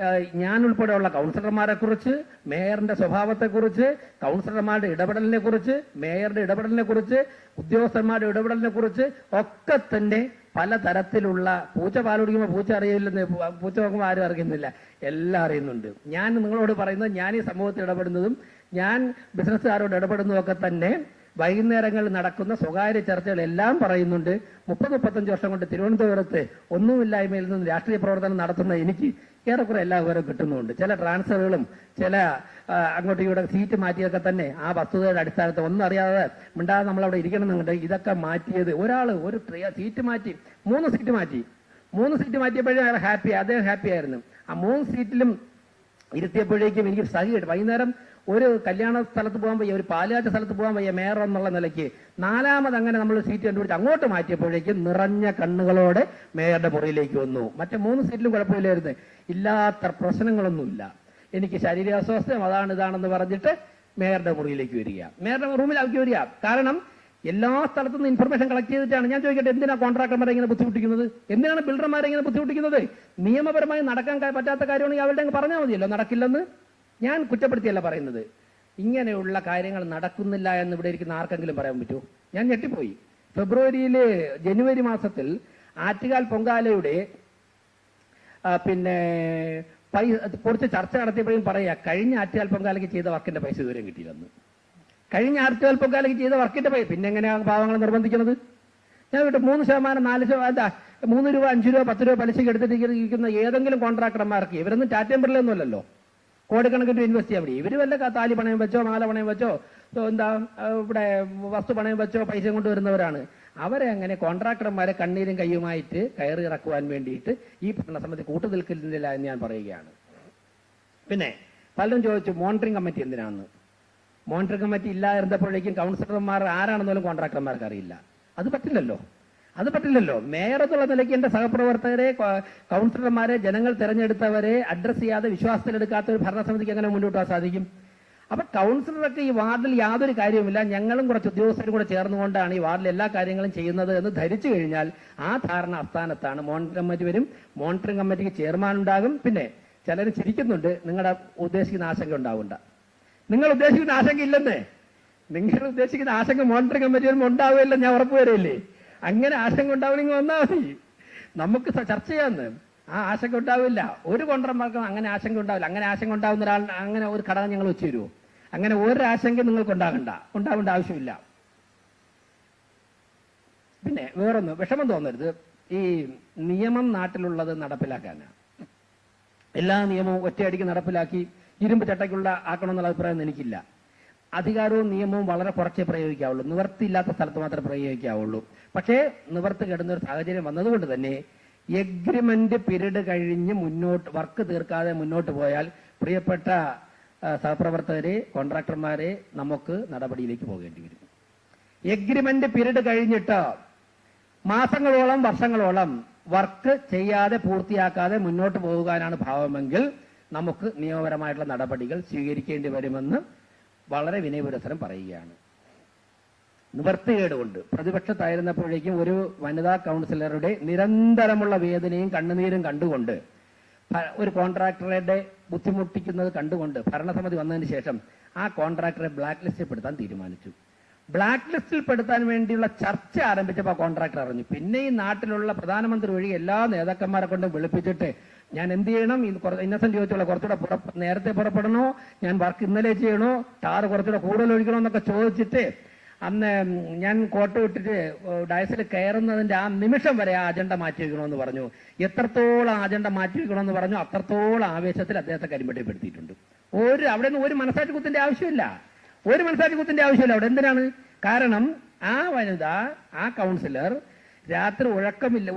ഞാൻ ഉൾപ്പെടെയുള്ള കൗൺസിലർമാരെ കുറിച്ച്, മേയറിന്റെ സ്വഭാവത്തെക്കുറിച്ച്, കൗൺസിലർമാരുടെ ഇടപെടലിനെ കുറിച്ച്, മേയറുടെ ഇടപെടലിനെ കുറിച്ച്, ഉദ്യോഗസ്ഥന്മാരുടെ ഇടപെടലിനെ കുറിച്ച് ഒക്കെ തന്നെ പലതരത്തിലുള്ള പൂച്ച പാലുടിക്കുമ്പോൾ പൂച്ച അറിയില്ലെന്ന്, പൂച്ച നോക്കുമ്പോൾ ആരും അറിയുന്നില്ല, എല്ലാം അറിയുന്നുണ്ട്. ഞാൻ നിങ്ങളോട് പറയുന്നത്, ഞാൻ ഈ സമൂഹത്തിൽ ഇടപെടുന്നതും ഞാൻ ബിസിനസ്സുകാരോട് ഇടപെടുന്നതും ഒക്കെ തന്നെ വൈകുന്നേരങ്ങളിൽ നടക്കുന്ന സ്വകാര്യ ചർച്ചകളെല്ലാം പറയുന്നുണ്ട്. 30-35 വർഷം കൊണ്ട് തിരുവനന്തപുരത്ത് ഒന്നുമില്ലായ്മയിൽ നിന്ന് രാഷ്ട്രീയ പ്രവർത്തനം നടത്തുന്ന എനിക്ക് ഏറെക്കുറെ എല്ലാ വിവരവും കിട്ടുന്നുണ്ട്. ചില ട്രാൻസ്ഫറുകളും ചില അങ്ങോട്ടും ഇവിടെ സീറ്റ് മാറ്റിയൊക്കെ തന്നെ ആ വസ്തുതയുടെ അടിസ്ഥാനത്തിൽ ഒന്നും അറിയാതെ മിണ്ടാതെ നമ്മളവിടെ ഇരിക്കണമെന്നുണ്ടെങ്കിൽ ഇതൊക്കെ മാറ്റിയത് ഒരു സീറ്റ് മാറ്റി 3 സീറ്റ് മാറ്റിയപ്പോഴേ അയാൾ അദ്ദേഹം ഹാപ്പി ആയിരുന്നു. ആ 3 സീറ്റിലും ഇരുത്തിയപ്പോഴേക്കും എനിക്ക് സഹിയായിട്ട് വൈകുന്നേരം ഒരു കല്യാണ സ്ഥലത്ത് പോകാൻ വയ്യ, ഒരു പാലുകാച്ച സ്ഥലത്ത് പോകാൻ വയ്യ, മേയർ എന്നുള്ള നിലയ്ക്ക് 4ാമത് അങ്ങനെ നമ്മൾ സീറ്റ് കണ്ടുപിടിച്ച് അങ്ങോട്ട് മാറ്റിയപ്പോഴേക്കും നിറഞ്ഞ കണ്ണുകളോടെ മേയറുടെ മുറിയിലേക്ക് വന്നു. മറ്റേ 3 സീറ്റിലും കുഴപ്പമില്ലായിരുന്നു, ഇല്ലാത്ത പ്രശ്നങ്ങളൊന്നുമില്ല. എനിക്ക് ശരീരാസ്വാസ്ഥ്യം ഇതാണെന്ന് പറഞ്ഞിട്ട് മേയറുടെ മുറിയിലേക്ക് വരിക, മേയറുടെ റൂമിലേക്ക് വരിക. കാരണം എല്ലാ സ്ഥലത്തു നിന്ന് ഇൻഫർമേഷൻ കളക്ട് ചെയ്തിട്ടാണ്. ഞാൻ ചോദിക്കട്ടെ, എന്തിനാ കോൺട്രാക്ടർമാരെ ഇങ്ങനെ ബുദ്ധിമുട്ടിക്കുന്നത്? എന്തിനാണ് ബിൽഡർമാരെ ഇങ്ങനെ ബുദ്ധിമുട്ടിക്കുന്നത്? നിയമപരമായി നടക്കാൻ പറ്റാത്ത കാര്യമാണെങ്കിൽ അവരുടെ അങ്ങ് പറഞ്ഞാൽ മതിയല്ലോ, നടക്കില്ലെന്ന്. ഞാൻ കുറ്റപ്പെടുത്തിയല്ല പറയുന്നത്. ഇങ്ങനെയുള്ള കാര്യങ്ങൾ നടക്കുന്നില്ല എന്ന് ഇവിടെ ഇരിക്കുന്ന ആർക്കെങ്കിലും പറയാൻ പറ്റുമോ? ഞാൻ ഞെട്ടിപ്പോയി. ജനുവരി മാസത്തിൽ ആറ്റുകാൽ പൊങ്കാലയുടെ കുറച്ച് ചർച്ച നടത്തിയപ്പോഴും പറയാ, കഴിഞ്ഞ ആറ്റുകാൽ പൊങ്കാലയ്ക്ക് ചെയ്ത വർക്കിന്റെ പൈസ ഇതുവരെയും കിട്ടിയില്ലെന്ന്. കഴിഞ്ഞ ആറ്റുകാൽ പൊങ്കാലയ്ക്ക് ചെയ്ത വർക്കിന്റെ പൈസ പിന്നെ എങ്ങനെയാണ് പാവങ്ങളെ നിർബന്ധിക്കുന്നത്? ഞാൻ വിട്ടു 3%, 4%, 3 രൂപ, 5 രൂപ, 10 രൂപ പലിശക്ക് എടുത്തിരിക്കുന്ന ഏതെങ്കിലും കോൺട്രാക്ടർമാർക്ക്, ഇവരൊന്നും ടാറ്റയും ബിർളയൊന്നുമല്ലല്ലോ, കോടിക്കണക്കിന് ഇൻവെസ്റ്റ് ചെയ്യാൻ. ഇവര് വല്ല താലി പണയം വെച്ചോ മാല പണയം വെച്ചോ ഇവിടെ വസ്തു പണയം വെച്ചോ പൈസ കൊണ്ടുവരുന്നവരാണ്. അവരെ അങ്ങനെ കോൺട്രാക്ടർമാരെ കണ്ണീരും കയ്യുമായിട്ട് കയറി ഇറക്കുവാൻ വേണ്ടിയിട്ട് ഈ ഭരണസമിതി കൂട്ടുനിൽക്കുന്നില്ല എന്ന് ഞാൻ പറയുകയാണ്. പിന്നെ പലരും ചോദിച്ചു മോണിറ്ററിംഗ് കമ്മിറ്റി എന്തിനാണെന്ന്. മോണിറ്ററിംഗ് കമ്മിറ്റി ഇല്ലാതിരുന്നപ്പോഴേക്കും കൗൺസിലർമാർ ആരാണെന്നോലും കോൺട്രാക്ടർമാർക്ക് അറിയില്ല. അത് പറ്റില്ലല്ലോ. മേയർ എന്നുള്ള നിലയ്ക്ക് എന്റെ സഹപ്രവർത്തകരെ, കൗൺസിലർമാരെ, ജനങ്ങൾ തെരഞ്ഞെടുത്തവരെ അഡ്രസ് ചെയ്യാതെ വിശ്വാസത്തിലെടുക്കാത്ത ഒരു ഭരണസമിതിക്ക് എങ്ങനെ മുന്നോട്ട് പോകാൻ സാധിക്കും? അപ്പൊ കൗൺസിലറൊക്കെ ഈ വാർഡിൽ യാതൊരു കാര്യവുമില്ല, ഞങ്ങളും കുറച്ച് ഉദ്യോഗസ്ഥരും കൂടെ ചേർന്നുകൊണ്ടാണ് ഈ വാർഡിൽ എല്ലാ കാര്യങ്ങളും ചെയ്യുന്നത് എന്ന് ധരിച്ചു കഴിഞ്ഞാൽ ആ ധാരണ അസ്ഥാനത്താണ്. മോണിറ്ററിംഗ് കമ്മിറ്റി വരും, മോണിറ്ററിംഗ് കമ്മിറ്റിക്ക് ചെയർമാൻ ഉണ്ടാകും. പിന്നെ ചിലർ ചിരിക്കുന്നുണ്ട്, നിങ്ങളുടെ ഉദ്ദേശിക്കുന്ന ആശങ്ക ഉണ്ടാവണ്ട. നിങ്ങൾ ഉദ്ദേശിക്കുന്ന ആശങ്ക ഇല്ലെന്നേ. നിങ്ങൾ ഉദ്ദേശിക്കുന്ന ആശങ്ക മോണിറ്ററിംഗ് കമ്മിറ്റി വരുമ്പോൾ ഉണ്ടാവുകയില്ല, ഞാൻ ഉറപ്പുവരില്ലേ. അങ്ങനെ ആശങ്ക ഉണ്ടാവണമെങ്കിൽ വന്നാൽ മതി, നമുക്ക് ചർച്ച ചെയ്യാന്ന്. ആ ആശങ്ക ഉണ്ടാവില്ല, ഒരു കോൺട്രാക്ടർമാർക്കും അങ്ങനെ ആശങ്ക ഉണ്ടാവില്ല. അങ്ങനെ ആശങ്ക ഉണ്ടാവുന്ന ഒരാൾ അങ്ങനെ ഒരു ഘടകം ഞങ്ങൾ വെച്ച് തരുമോ? അങ്ങനെ ഒരു ആശങ്ക നിങ്ങൾക്ക് ഉണ്ടാവേണ്ട ആവശ്യമില്ല. പിന്നെ വേറൊന്ന് വിഷമം തോന്നരുത്, ഈ നിയമം നാട്ടിലുള്ളത് നടപ്പിലാക്കാനാണ്. എല്ലാ നിയമവും ഒറ്റയടിക്ക് നടപ്പിലാക്കി ഇരുമ്പ് ചട്ടയ്ക്കുള്ള ആക്കണമെന്നുള്ള അഭിപ്രായം എനിക്കില്ല. അധികാരവും നിയമവും വളരെ കുറച്ചേ പ്രയോഗിക്കാവുള്ളൂ, നിവർത്തിയില്ലാത്ത സ്ഥലത്ത് മാത്രമേ പ്രയോഗിക്കാവുള്ളൂ. പക്ഷേ നിവർത്തി കിടന്ന ഒരു സാഹചര്യം വന്നതുകൊണ്ട് തന്നെ എഗ്രിമെന്റ് പീരീഡ് കഴിഞ്ഞ് വർക്ക് തീർക്കാതെ മുന്നോട്ട് പോയാൽ പ്രിയപ്പെട്ട സഹപ്രവർത്തകരെ, കോൺട്രാക്ടർമാരെ, നമുക്ക് നടപടിയിലേക്ക് പോകേണ്ടി വരും. എഗ്രിമെന്റ് പീരീഡ് കഴിഞ്ഞിട്ട് മാസങ്ങളോളം വർഷങ്ങളോളം വർക്ക് ചെയ്യാതെ പൂർത്തിയാക്കാതെ മുന്നോട്ട് പോകാനാണ് ഭാവമെങ്കിൽ നമുക്ക് നിയമപരമായിട്ടുള്ള നടപടികൾ സ്വീകരിക്കേണ്ടി വരുമെന്ന് വളരെ വിനയപുരസരം പറയുകയാണ്. നിവർത്തികേട് കൊണ്ട് പ്രതിപക്ഷത്തായിരുന്നപ്പോഴേക്കും ഒരു വനിതാ കൗൺസിലറുടെ നിരന്തരമുള്ള വേദനയും കണ്ണുനീരും കണ്ടുകൊണ്ട്, ഒരു കോൺട്രാക്ടറുടെ ബുദ്ധിമുട്ടിക്കുന്നത് കണ്ടുകൊണ്ട് ഭരണസമിതി വന്നതിന് ശേഷം ആ കോൺട്രാക്ടറെ ബ്ലാക്ക് ലിസ്റ്റ് പെടുത്താൻ തീരുമാനിച്ചു. ബ്ലാക്ക് ലിസ്റ്റിൽ പെടുത്താൻ വേണ്ടിയുള്ള ചർച്ച ആരംഭിച്ചപ്പോൾ കോൺട്രാക്ടർ അറിഞ്ഞു. പിന്നെ ഈ നാട്ടിലുള്ള പ്രധാനമന്ത്രി വഴി എല്ലാ നേതാക്കന്മാരെ കൊണ്ട് വിളിപ്പിച്ചിട്ട് ഞാൻ എന്ത് ചെയ്യണം, ഇന്നസെന്റ് ചോദിച്ചോളൂ, കുറച്ചുകൂടെ നേരത്തെ പുറപ്പെടണോ, ഞാൻ വർക്ക് ഇന്നലെ ചെയ്യണോ, ടാറ് കുറച്ചുകൂടെ കൂടുതൽ ഒഴിക്കണോ എന്നൊക്കെ ചോദിച്ചിട്ട് അന്ന് ഞാൻ കോട്ട് വിട്ടിട്ട് ഡയസിൽ കയറുന്നതിന്റെ ആ നിമിഷം വരെ ആ അജണ്ട മാറ്റി വയ്ക്കണമെന്ന് പറഞ്ഞു. എത്രത്തോളം അജണ്ട മാറ്റി വയ്ക്കണമെന്ന് പറഞ്ഞു, അത്രത്തോളം ആവേശത്തിൽ അദ്ദേഹത്തെ കരിമ്പട്ടിപ്പെടുത്തിയിട്ടുണ്ട്. അവിടെ നിന്ന് ഒരു മനസാക്ഷി കുത്തിന്റെ ആവശ്യമില്ല, ഒരു മനസാക്ഷി കുത്തിന്റെ ആവശ്യമില്ല അവിടെ. എന്തിനാണ്? കാരണം ആ വനിത, ആ കൗൺസിലർ രാത്രി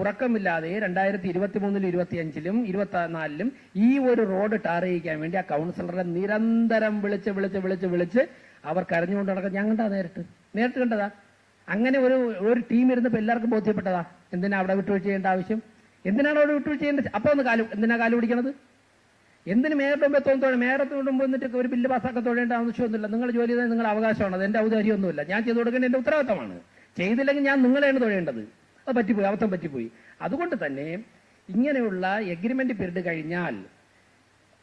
ഉറക്കമില്ലാതെ 2023-ലും 2025-ലും 2024-ലും ഈ ഒരു റോഡ് ടാർ ചെയ്യിക്കാൻ വേണ്ടി ആ കൗൺസിലറെ നിരന്തരം വിളിച്ച് അവർ കരഞ്ഞുകൊണ്ട് നടക്കുന്നത് ഞാൻ കണ്ടാ, നേരിട്ട് കണ്ടതാ. അങ്ങനെ ഒരു ടീം ഇരുന്നപ്പോൾ എല്ലാവർക്കും ബോധ്യപ്പെട്ടതാ എന്തിനാ അവിടെ വിട്ടുവീഴ്ച ചെയ്യേണ്ട ആവശ്യം, എന്തിനാണ് അവിടെ വിട്ടുവീഴ്ച ചെയ്യേണ്ടത്. അപ്പൊ എന്തിനാ കാല് പിടിക്കണത്? എന്തിന് മേയറുടെ മുമ്പേ തോന്നത്തോടെ, മേയറത്തിന് മുമ്പ് വന്നിട്ട് ഒരു ബില്ല് പാസ്സാക്കാൻ തൊഴേണ്ട ആവശ്യമൊന്നുമില്ല. നിങ്ങൾ ജോലി ചെയ്താൽ നിങ്ങളുടെ അവകാശമാണ്, അത് എന്റെ ഔദാര്യമൊന്നുമില്ല. ഞാൻ ചെയ്തു കൊടുക്കേണ്ട എന്റെ ഉത്തരവാദിത്തമാണ്. ചെയ്തില്ലെങ്കിൽ ഞാൻ നിങ്ങളെയാണ് തൊഴേണ്ടത്. അത് പറ്റിപ്പോയി, അബദ്ധം പറ്റിപ്പോയി. അതുകൊണ്ട് തന്നെ ഇങ്ങനെയുള്ള എഗ്രിമെന്റ് പീരീഡ് കഴിഞ്ഞാൽ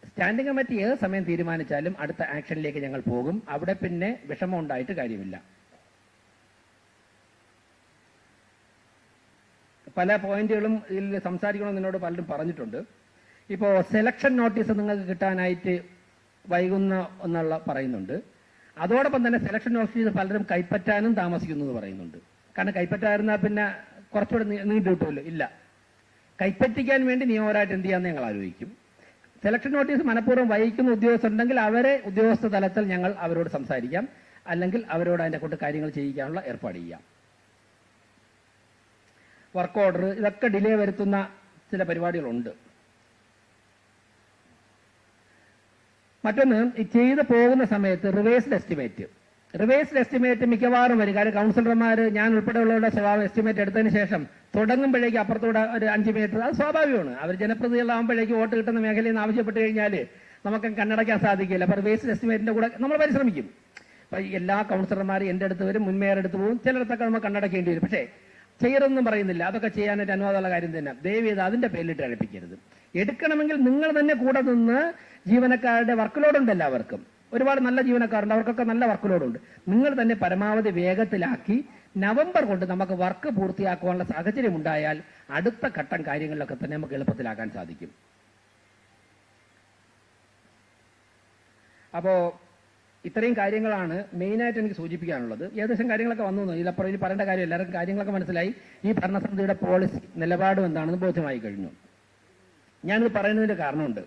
സ്റ്റാൻഡിംഗ് കമ്മിറ്റി ഏത് സമയം തീരുമാനിച്ചാലും അടുത്ത ആക്ഷനിലേക്ക് ഞങ്ങൾ പോകും. അവിടെ പിന്നെ വിഷമം ഉണ്ടായിട്ട് കാര്യമില്ല. പല പോയിന്റുകളും ഇതിൽ സംസാരിക്കണമെന്ന് എന്നോട് പലരും പറഞ്ഞിട്ടുണ്ട്. ഇപ്പോ സെലക്ഷൻ നോട്ടീസ് നിങ്ങൾക്ക് കിട്ടാനായിട്ട് വൈകുന്ന എന്നുള്ള പറയുന്നുണ്ട്. അതോടൊപ്പം തന്നെ സെലക്ഷൻ നോട്ടീസ് പലരും കൈപ്പറ്റാനും താമസിക്കുന്നു എന്ന് പറയുന്നുണ്ട്. കാരണം കൈപ്പറ്റായിരുന്നാൽ പിന്നെ കുറച്ചുകൂടെ നീണ്ടു കിട്ടുമല്ലോ. ഇല്ല, കൈപ്പറ്റിക്കാൻ വേണ്ടി നിയമപരമായിട്ട് എന്ത് ചെയ്യാമെന്ന് ഞങ്ങൾ ആലോചിക്കും. സെലക്ഷൻ നോട്ടീസ് മനഃപൂർവ്വം വഹിക്കുന്ന ഉദ്യോഗസ്ഥരുണ്ടെങ്കിൽ അവരെ ഉദ്യോഗസ്ഥ തലത്തിൽ ഞങ്ങൾ അവരോട് സംസാരിക്കാം, അല്ലെങ്കിൽ അവരോട് അതിനെ കൊണ്ട് കാര്യങ്ങൾ ചെയ്യിക്കാനുള്ള ഏർപ്പാട് ചെയ്യാം. വർക്ക് ഓർഡർ ഇതൊക്കെ ഡിലേ വരുത്തുന്ന ചില പരിപാടികളുണ്ട്. മറ്റൊന്ന്, ഈ ചെയ്ത് പോകുന്ന സമയത്ത് റിവേഴ്സ്ഡ് എസ്റ്റിമേറ്റ് മിക്കവാറും വരും. കാര്യം കൗൺസിലർമാർ, ഞാൻ ഉൾപ്പെടെയുള്ളവരുടെ സ്വഭാവം എസ്റ്റിമേറ്റ് എടുത്തതിന് ശേഷം തുടങ്ങുമ്പോഴേക്ക് അപ്പുറത്തൂടെ ഒരു 5 മീറ്റർ, അത് സ്വാഭാവികമാണ്. അവർ ജനപ്രതിനിധികളാകുമ്പോഴേക്ക് വോട്ട് കിട്ടുന്ന മേഖലയിൽ നിന്ന് ആവശ്യപ്പെട്ട് കഴിഞ്ഞാൽ നമുക്ക് കണ്ണടയ്ക്കാൻ സാധിക്കില്ല. അപ്പൊ റിവേഴ്സ്ഡ് എസ്റ്റിമേറ്റിന്റെ കൂടെ നമ്മൾ പരിശ്രമിക്കും. അപ്പൊ എല്ലാ കൗൺസിലർമാരും എന്റെ അടുത്ത് വരും, മുൻമേയർ അടുത്ത് പോകും, ചിലയിടത്തൊക്കെ നമ്മൾ കണ്ണടക്കേണ്ടി വരും. പക്ഷേ ചെയ്യരുതെന്നും പറയുന്നില്ല, അതൊക്കെ ചെയ്യാനായിട്ട് അനുവാദമുള്ള കാര്യം തന്നെ. ദയവ് ചെയ്ത് അതിന്റെ പേരിലിട്ട് അടുപ്പിക്കരുത്. എടുക്കണമെങ്കിൽ നിങ്ങൾ തന്നെ കൂടെ നിന്ന്, ജീവനക്കാരുടെ വർക്ക് ലോഡ് ഉണ്ട് എല്ലാവർക്കും, ഒരുപാട് നല്ല ജീവനക്കാരുണ്ട്, അവർക്കൊക്കെ നല്ല വർക്ക് ലോഡ് ഉണ്ട്. നിങ്ങൾ തന്നെ പരമാവധി വേഗത്തിലാക്കി നവംബർ കൊണ്ട് നമുക്ക് വർക്ക് പൂർത്തിയാക്കുവാനുള്ള സാഹചര്യം ഉണ്ടായാൽ അടുത്ത ഘട്ടം കാര്യങ്ങളിലൊക്കെ തന്നെ നമുക്ക് എളുപ്പത്തിലാക്കാൻ സാധിക്കും. അപ്പോ ഇത്രയും കാര്യങ്ങളാണ് മെയിനായിട്ട് എനിക്ക് സൂചിപ്പിക്കാനുള്ളത്. ഏകദേശം കാര്യങ്ങളൊക്കെ വന്നു. ഇതിലപ്പുറം ഇനി പറയേണ്ട കാര്യം, എല്ലാവർക്കും കാര്യങ്ങളൊക്കെ മനസ്സിലായി. ഈ ഭരണസമിതിയുടെ പോളിസി നിലപാടും എന്താണെന്ന് ബോധ്യമായി കഴിഞ്ഞു. ഞാനിത് പറയുന്നതിന്റെ കാരണമുണ്ട്.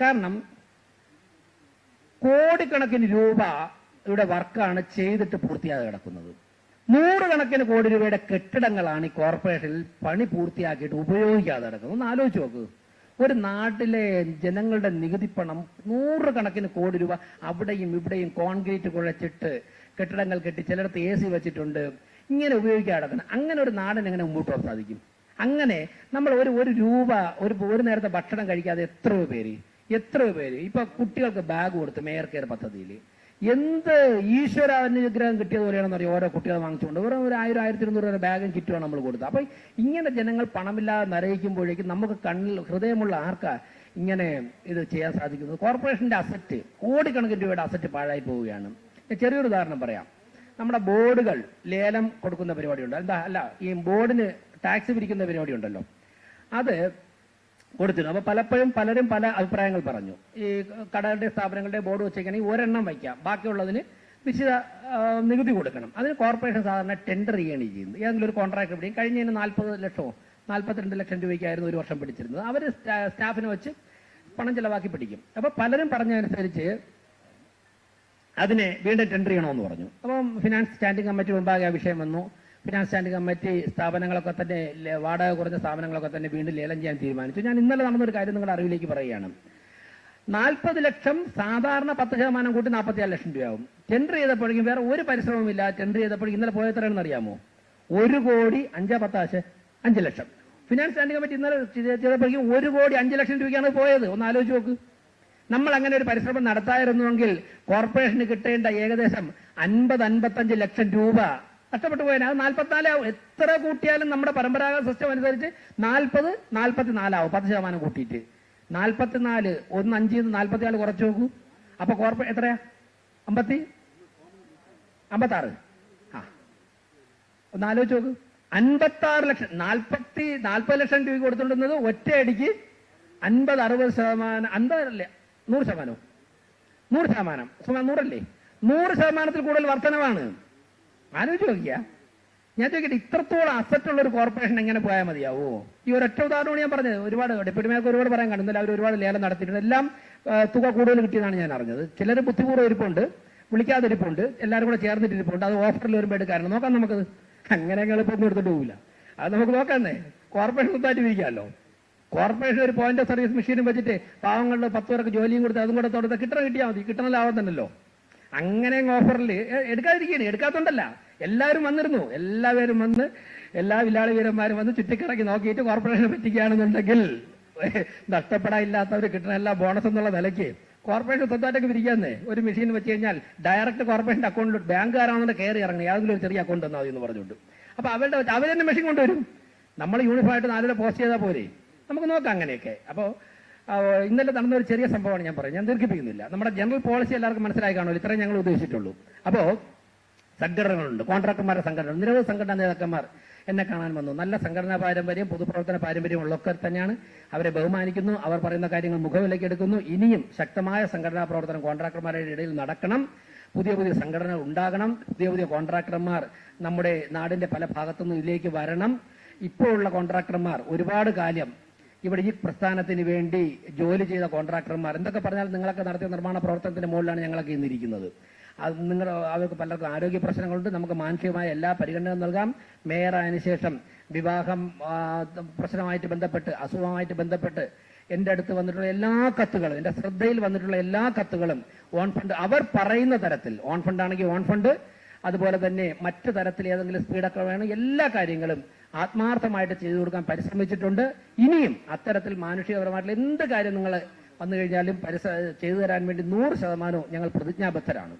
കാരണം കോടിക്കണക്കിന് രൂപ ഇവിടെ വർക്കാണ് ചെയ്തിട്ട് പൂർത്തിയാതെ കിടക്കുന്നത്. 100 കണക്കിന് കോടി രൂപയുടെ കെട്ടിടങ്ങളാണ് ഈ കോർപ്പറേഷനിൽ പണി പൂർത്തിയാക്കിയിട്ട് ഉപയോഗിക്കാതെ കിടക്കുന്നത്. ഒന്ന് ആലോചിച്ച് നോക്ക്. ഒരു നാട്ടിലെ ജനങ്ങളുടെ നികുതി പണം 100 കണക്കിന് കോടി രൂപ അവിടെയും ഇവിടെയും കോൺക്രീറ്റ് കുഴച്ചിട്ട് കെട്ടിടങ്ങൾ കെട്ടി, ചിലയിടത്ത് AC വെച്ചിട്ടുണ്ട്, ഇങ്ങനെ ഉപയോഗിക്കാതെ കിടക്കണം. അങ്ങനെ ഒരു നാടിന് എങ്ങനെ മുമ്പോട്ട് പോകാൻ സാധിക്കും? അങ്ങനെ നമ്മൾ ഒരു രൂപ ഒരു നേരത്തെ ഭക്ഷണം കഴിക്കാതെ എത്രയോ പേര് ഇപ്പൊ കുട്ടികൾക്ക് ബാഗ് കൊടുത്ത് മേയർ കെയർ പദ്ധതിയിൽ എന്ത് ഈശ്വരാനുഗ്രഹം കിട്ടിയതുപോലെയാണെന്ന് പറയും. ഓരോ കുട്ടികൾ വാങ്ങിച്ചുകൊണ്ട് വെറും 1000-1200 രൂപ ബാഗും കിറ്റുമാണ് നമ്മൾ കൊടുത്തത്. അപ്പൊ ഇങ്ങനെ ജനങ്ങൾ പണമില്ലാതെ നരയിക്കുമ്പോഴേക്കും നമുക്ക് ഹൃദയമുള്ള ആർക്കാ ഇങ്ങനെ ഇത് ചെയ്യാൻ സാധിക്കുന്നത്? കോർപ്പറേഷന്റെ അസറ്റ്, കോടിക്കണക്കിന് രൂപയുടെ അസറ്റ് പാഴായി പോവുകയാണ്. ചെറിയൊരു ഉദാഹരണം പറയാം. നമ്മുടെ ബോർഡുകൾ ലേലം കൊടുക്കുന്ന പരിപാടിയുണ്ട്. ഈ ബോർഡിന് ടാക്സ് പിരിക്കുന്ന പരിപാടി ഉണ്ടല്ലോ, അത് കൊടുത്തിരുന്നു. അപ്പൊ പലരും പല അഭിപ്രായങ്ങൾ പറഞ്ഞു. ഈ കടകളുടെ സ്ഥാപനങ്ങളുടെ ബോർഡ് വെച്ചേക്കണമെങ്കിൽ ഒരെണ്ണം വയ്ക്കാം, ബാക്കിയുള്ളതിന് നിശ്ചിത നികുതി കൊടുക്കണം. അതിന് കോർപ്പറേഷൻ സാധാരണ ടെൻഡർ ചെയ്യുകയാണ് ചെയ്യുന്നത്. ഏതെങ്കിലും ഒരു കോൺട്രാക്ട് പിടിക്കും. കഴിഞ്ഞതിന് 42 ലക്ഷം രൂപയ്ക്കായിരുന്നു ഒരു വർഷം പിടിച്ചിരുന്നത്. അവർ സ്റ്റാഫിനെ വെച്ച് പണം ചെലവാക്കി പിടിക്കും. അപ്പൊ പലരും പറഞ്ഞതനുസരിച്ച് അതിനെ വീണ്ടും ടെൻഡർ ചെയ്യണമെന്ന് പറഞ്ഞു. അപ്പം ഫിനാൻസ് സ്റ്റാൻഡിംഗ് കമ്മിറ്റി മുമ്പാകെ ആ വിഷയം വന്നു. ഫിനാൻസ് സ്റ്റാൻഡിംഗ് കമ്മിറ്റി സ്ഥാപനങ്ങളൊക്കെ തന്നെ, വാടക കുറഞ്ഞ സ്ഥാപനങ്ങളൊക്കെ തന്നെ വീണ്ടും ലേലം ചെയ്യാൻ തീരുമാനിച്ചു. ഞാൻ ഇന്നലെ നടന്നൊരു കാര്യം നിങ്ങളുടെ അറിവിലേക്ക് പറയുകയാണ്. 40 ലക്ഷം സാധാരണ 10% കൂട്ടി 44 ലക്ഷം രൂപയാവും. ടെൻഡർ ചെയ്തപ്പോഴേക്കും വേറെ ഒരു പരിശ്രമമില്ല. ടെൻഡർ ചെയ്തപ്പോഴേക്കും ഇന്നലെ പോയത്രയാണെന്ന് അറിയാമോ? 1,05,10,5 ലക്ഷം. ഫിനാൻസ് സ്റ്റാൻഡിംഗ് കമ്മിറ്റി ഇന്നലെ ചെയ്തപ്പോഴേക്കും 1,05 ലക്ഷം രൂപയ്ക്കാണ് പോയത്. ഒന്ന് ആലോചിച്ച് നോക്ക്. നമ്മൾ അങ്ങനെ ഒരു പരിശ്രമം നടത്തായിരുന്നുവെങ്കിൽ കോർപ്പറേഷന് കിട്ടേണ്ട ഏകദേശം 50-55 ലക്ഷം രൂപ നഷ്ടപ്പെട്ടു പോയാൽ അത് 44 ആവും. എത്ര കൂട്ടിയാലും നമ്മുടെ പരമ്പരാഗത സിസ്റ്റം അനുസരിച്ച് 40-44 ആവും. 10% കൂട്ടിയിട്ട് 44, 1 5 44 കുറച്ച് നോക്കൂ. അപ്പൊ കോർപ്പറേറ്റ് എത്രയാ? 56. ആ, ഒന്ന് ആലോചിച്ച് നോക്ക്. 56 ലക്ഷം, 40 ലക്ഷം രൂപ കൊടുത്തുകൊണ്ടിരുന്നത് ഒറ്റയടിക്ക് 50-60%, 50 100%, 100%, 100% കൂടുതൽ വർധനവാണ്. ആലോചിച്ച് നോക്കിയാ. ഞാൻ ചോദിക്കട്ടെ, ഇത്രത്തോളം അസറ്റുള്ള ഒരു കോർപ്പറേഷൻ എങ്ങനെ പോയാൽ മതിയാവോ? ഈ ഒരൊറ്റ ഉദാഹരണമാണ് ഞാൻ പറഞ്ഞത്. ഒരുപാട് ഡെപ്യൂട്ടിമാർക്ക് ഒരുപാട് പറയാൻ കാണുന്നില്ല. അവർ ഒരുപാട് ലേലം നടത്തിയിട്ടുണ്ട്. എല്ലാം തുക കൂടുതൽ കിട്ടിയതാണ് ഞാൻ അറിഞ്ഞത്. ചിലർ ബുദ്ധിപൂർവ്വം ഇരിപ്പുണ്ട്, വിളിക്കാതിരിപ്പുണ്ട്, എല്ലാവരും കൂടെ ചേർന്നിട്ടിരിപ്പുണ്ട്. അത് ഓഫറിൽ വരുമ്പോൾ എടുക്കാറുണ്ട്. നോക്കാം നമുക്കത്. അങ്ങനെ എളുപ്പമൊന്നും എടുത്തിട്ട് പോകില്ല. അത് നമുക്ക് നോക്കാന്നേ. കോർപ്പറേഷൻ സ്വന്തമായിട്ട് ഇരിക്കാമല്ലോ. കോർപ്പറേഷൻ ഒരു പോയിന്റ് ഓഫ് സർവീസ് മെഷീനും വെച്ചിട്ട് പാവങ്ങളുടെ 10 പേർക്ക് ജോലിയും കൊടുത്ത് അതും കൂടെ തൊടുത്ത് കിട്ടിയാൽ മതി. കിട്ടണ ലാഭം തന്നെയല്ലോ. അങ്ങനെ ഓഫറിൽ എടുക്കാതിരിക്കുകയാണ്. എടുക്കാത്തോണ്ടല്ല, എല്ലാവരും വന്നിരുന്നു. എല്ലാവരും വന്ന്, എല്ലാ വില്ലാളി വീരന്മാരും വന്ന് ചുറ്റിക്കിറക്കി നോക്കിയിട്ട് കോർപ്പറേഷനെ പറ്റിക്കുകയാണെന്നുണ്ടെങ്കിൽ നഷ്ടപ്പെടാനില്ലാത്തവർ കിട്ടണ എല്ലാ ബോണസ് എന്നുള്ള നിലയ്ക്ക് കോർപ്പറേഷൻ സ്വന്തമായിട്ടൊക്കെ പിരിക്കാന്നേ. ഒരു മെഷീൻ വെച്ച് കഴിഞ്ഞാൽ ഡയറക്റ്റ് കോർപ്പറേഷൻ്റെ അക്കൗണ്ടിൽ ബാങ്കുകാരാണെന്ന് കയറി ഇറങ്ങി ഏതെങ്കിലും ഒരു ചെറിയ അക്കൗണ്ട് തന്നാൽ മതി എന്ന് പറഞ്ഞുകൊണ്ട്. അപ്പൊ അവർ തന്നെ മെഷീൻ കൊണ്ടുവരും. നമ്മൾ യൂണിഫോമായിട്ട് 4 പോസ്റ്റ് ചെയ്താൽ പോരെ. നമുക്ക് നോക്കാം അങ്ങനെയൊക്കെ. അപ്പോൾ ഇന്നലെ നടന്ന ഒരു ചെറിയ സംഭവമാണ് ഞാൻ പറയുന്നത്. ഞാൻ ദീർഘിപ്പിക്കുന്നില്ല. നമ്മുടെ ജനറൽ പോളിസി എല്ലാവർക്കും മനസ്സിലായി കാണുമല്ലോ. ഇത്രയും ഞങ്ങൾ ഉദ്ദേശിച്ചിട്ടുള്ളൂ. അപ്പോൾ സംഘടനകളുണ്ട്, കോൺട്രാക്ടർമാരുടെ സംഘടന, നിരവധി സംഘടനാ നേതാക്കന്മാർ എന്നെ കാണാൻ വന്നു. നല്ല സംഘടനാ പാരമ്പര്യം, പൊതുപ്രവർത്തന പാരമ്പര്യം ഉള്ളവർ തന്നെയാണ്. അവരെ ബഹുമാനിക്കുന്നു. അവർ പറയുന്ന കാര്യങ്ങൾ മുഖവിലേക്ക് എടുക്കുന്നു. ഇനിയും ശക്തമായ സംഘടനാ പ്രവർത്തനം കോൺട്രാക്ടർമാരുടെ ഇടയിൽ നടക്കണം. പുതിയ പുതിയ സംഘടനകൾ ഉണ്ടാകണം. പുതിയ പുതിയ കോൺട്രാക്ടർമാർ നമ്മുടെ നാടിന്റെ പല ഭാഗത്തുനിന്നും ഇതിലേക്ക് വരണം. ഇപ്പോഴുള്ള കോൺട്രാക്ടർമാർ ഒരുപാട് കാലം ഇവിടെ ഈ പ്രസ്ഥാനത്തിന് വേണ്ടി ജോലി ചെയ്ത കോൺട്രാക്ടർമാർ, എന്തൊക്കെ പറഞ്ഞാൽ നിങ്ങളൊക്കെ നടത്തിയ നിർമ്മാണ പ്രവർത്തനത്തിന്റെ മുകളിലാണ് ഞങ്ങളൊക്കെ ഇന്നിരിക്കുന്നത്. അത് അവർക്ക് പലർക്കും ആരോഗ്യ പ്രശ്നങ്ങളുണ്ട്. നമുക്ക് മാനസികമായ എല്ലാ പരിഗണനയും നൽകാം. മേയറായതിനു ശേഷം വിവാഹം പ്രശ്നമായിട്ട് ബന്ധപ്പെട്ട്, അസുഖമായിട്ട് ബന്ധപ്പെട്ട് എൻ്റെ അടുത്ത് വന്നിട്ടുള്ള എല്ലാ കത്തുകളും, എൻ്റെ ശ്രദ്ധയിൽ വന്നിട്ടുള്ള എല്ലാ കത്തുകളും ഓൺ ഫണ്ട്, അവർ പറയുന്ന തരത്തിൽ, ഓൺ ഫണ്ട് ആണെങ്കിൽ ഓൺ ഫണ്ട്, അതുപോലെ തന്നെ മറ്റു തരത്തിൽ ഏതെങ്കിലും സ്പീഡൊക്കെ വേണം, എല്ലാ കാര്യങ്ങളും ആത്മാർത്ഥമായിട്ട് ചെയ്തു കൊടുക്കാൻ പരിശ്രമിച്ചിട്ടുണ്ട്. ഇനിയും അത്തരത്തിൽ മാനുഷികപരമായിട്ടുള്ള എന്ത് കാര്യം നിങ്ങൾ വന്നു കഴിഞ്ഞാലും ചെയ്തു തരാൻ വേണ്ടി 100% ഞങ്ങൾ പ്രതിജ്ഞാബദ്ധരാണ്.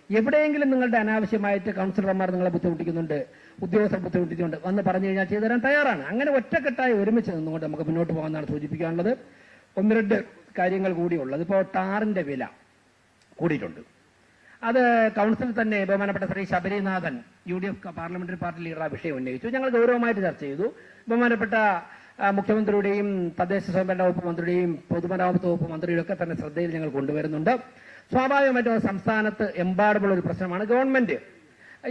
എവിടെയെങ്കിലും നിങ്ങളുടെ അനാവശ്യമായിട്ട് കൗൺസിലർമാർ നിങ്ങളെ ബുദ്ധിമുട്ടിക്കുന്നുണ്ട്, ഉദ്യോഗസ്ഥർ ബുദ്ധിമുട്ടിക്കുന്നുണ്ട്, വന്ന് പറഞ്ഞു കഴിഞ്ഞാൽ ചെയ്തു തരാൻ തയ്യാറാണ്. അങ്ങനെ ഒറ്റക്കെട്ടായി ഒരുമിച്ച് നിന്നുകൊണ്ട് നമുക്ക് മുന്നോട്ട് പോകാമെന്നാണ് സൂചിപ്പിക്കാനുള്ളത്. 1-2 കാര്യങ്ങൾ കൂടിയുള്ളത്. ഇപ്പോൾ ടാറിന്റെ വില കൂടിയിട്ടുണ്ട്. അത് കൗൺസിലിൽ തന്നെ ബഹുമാനപ്പെട്ട Shri Sabarinathan UDF parliamentary party leader ആ വിഷയം ഉന്നയിച്ചു. ഞങ്ങൾ ഗൗരവമായിട്ട് ചർച്ച ചെയ്തു. ബഹുമാനപ്പെട്ട മുഖ്യമന്ത്രിയുടെയും തദ്ദേശ സ്വയംഭരണ വകുപ്പ് മന്ത്രിയുടെയും പൊതുമരാമത്ത് വകുപ്പ് മന്ത്രിയുടെ ഒക്കെ തന്നെ ശ്രദ്ധയിൽ ഞങ്ങൾ കൊണ്ടുവരുന്നുണ്ട്. സ്വാഭാവികമായിട്ടും സംസ്ഥാനത്ത് എമ്പാടുമുള്ള ഒരു പ്രശ്നമാണ്. ഗവൺമെന്റ്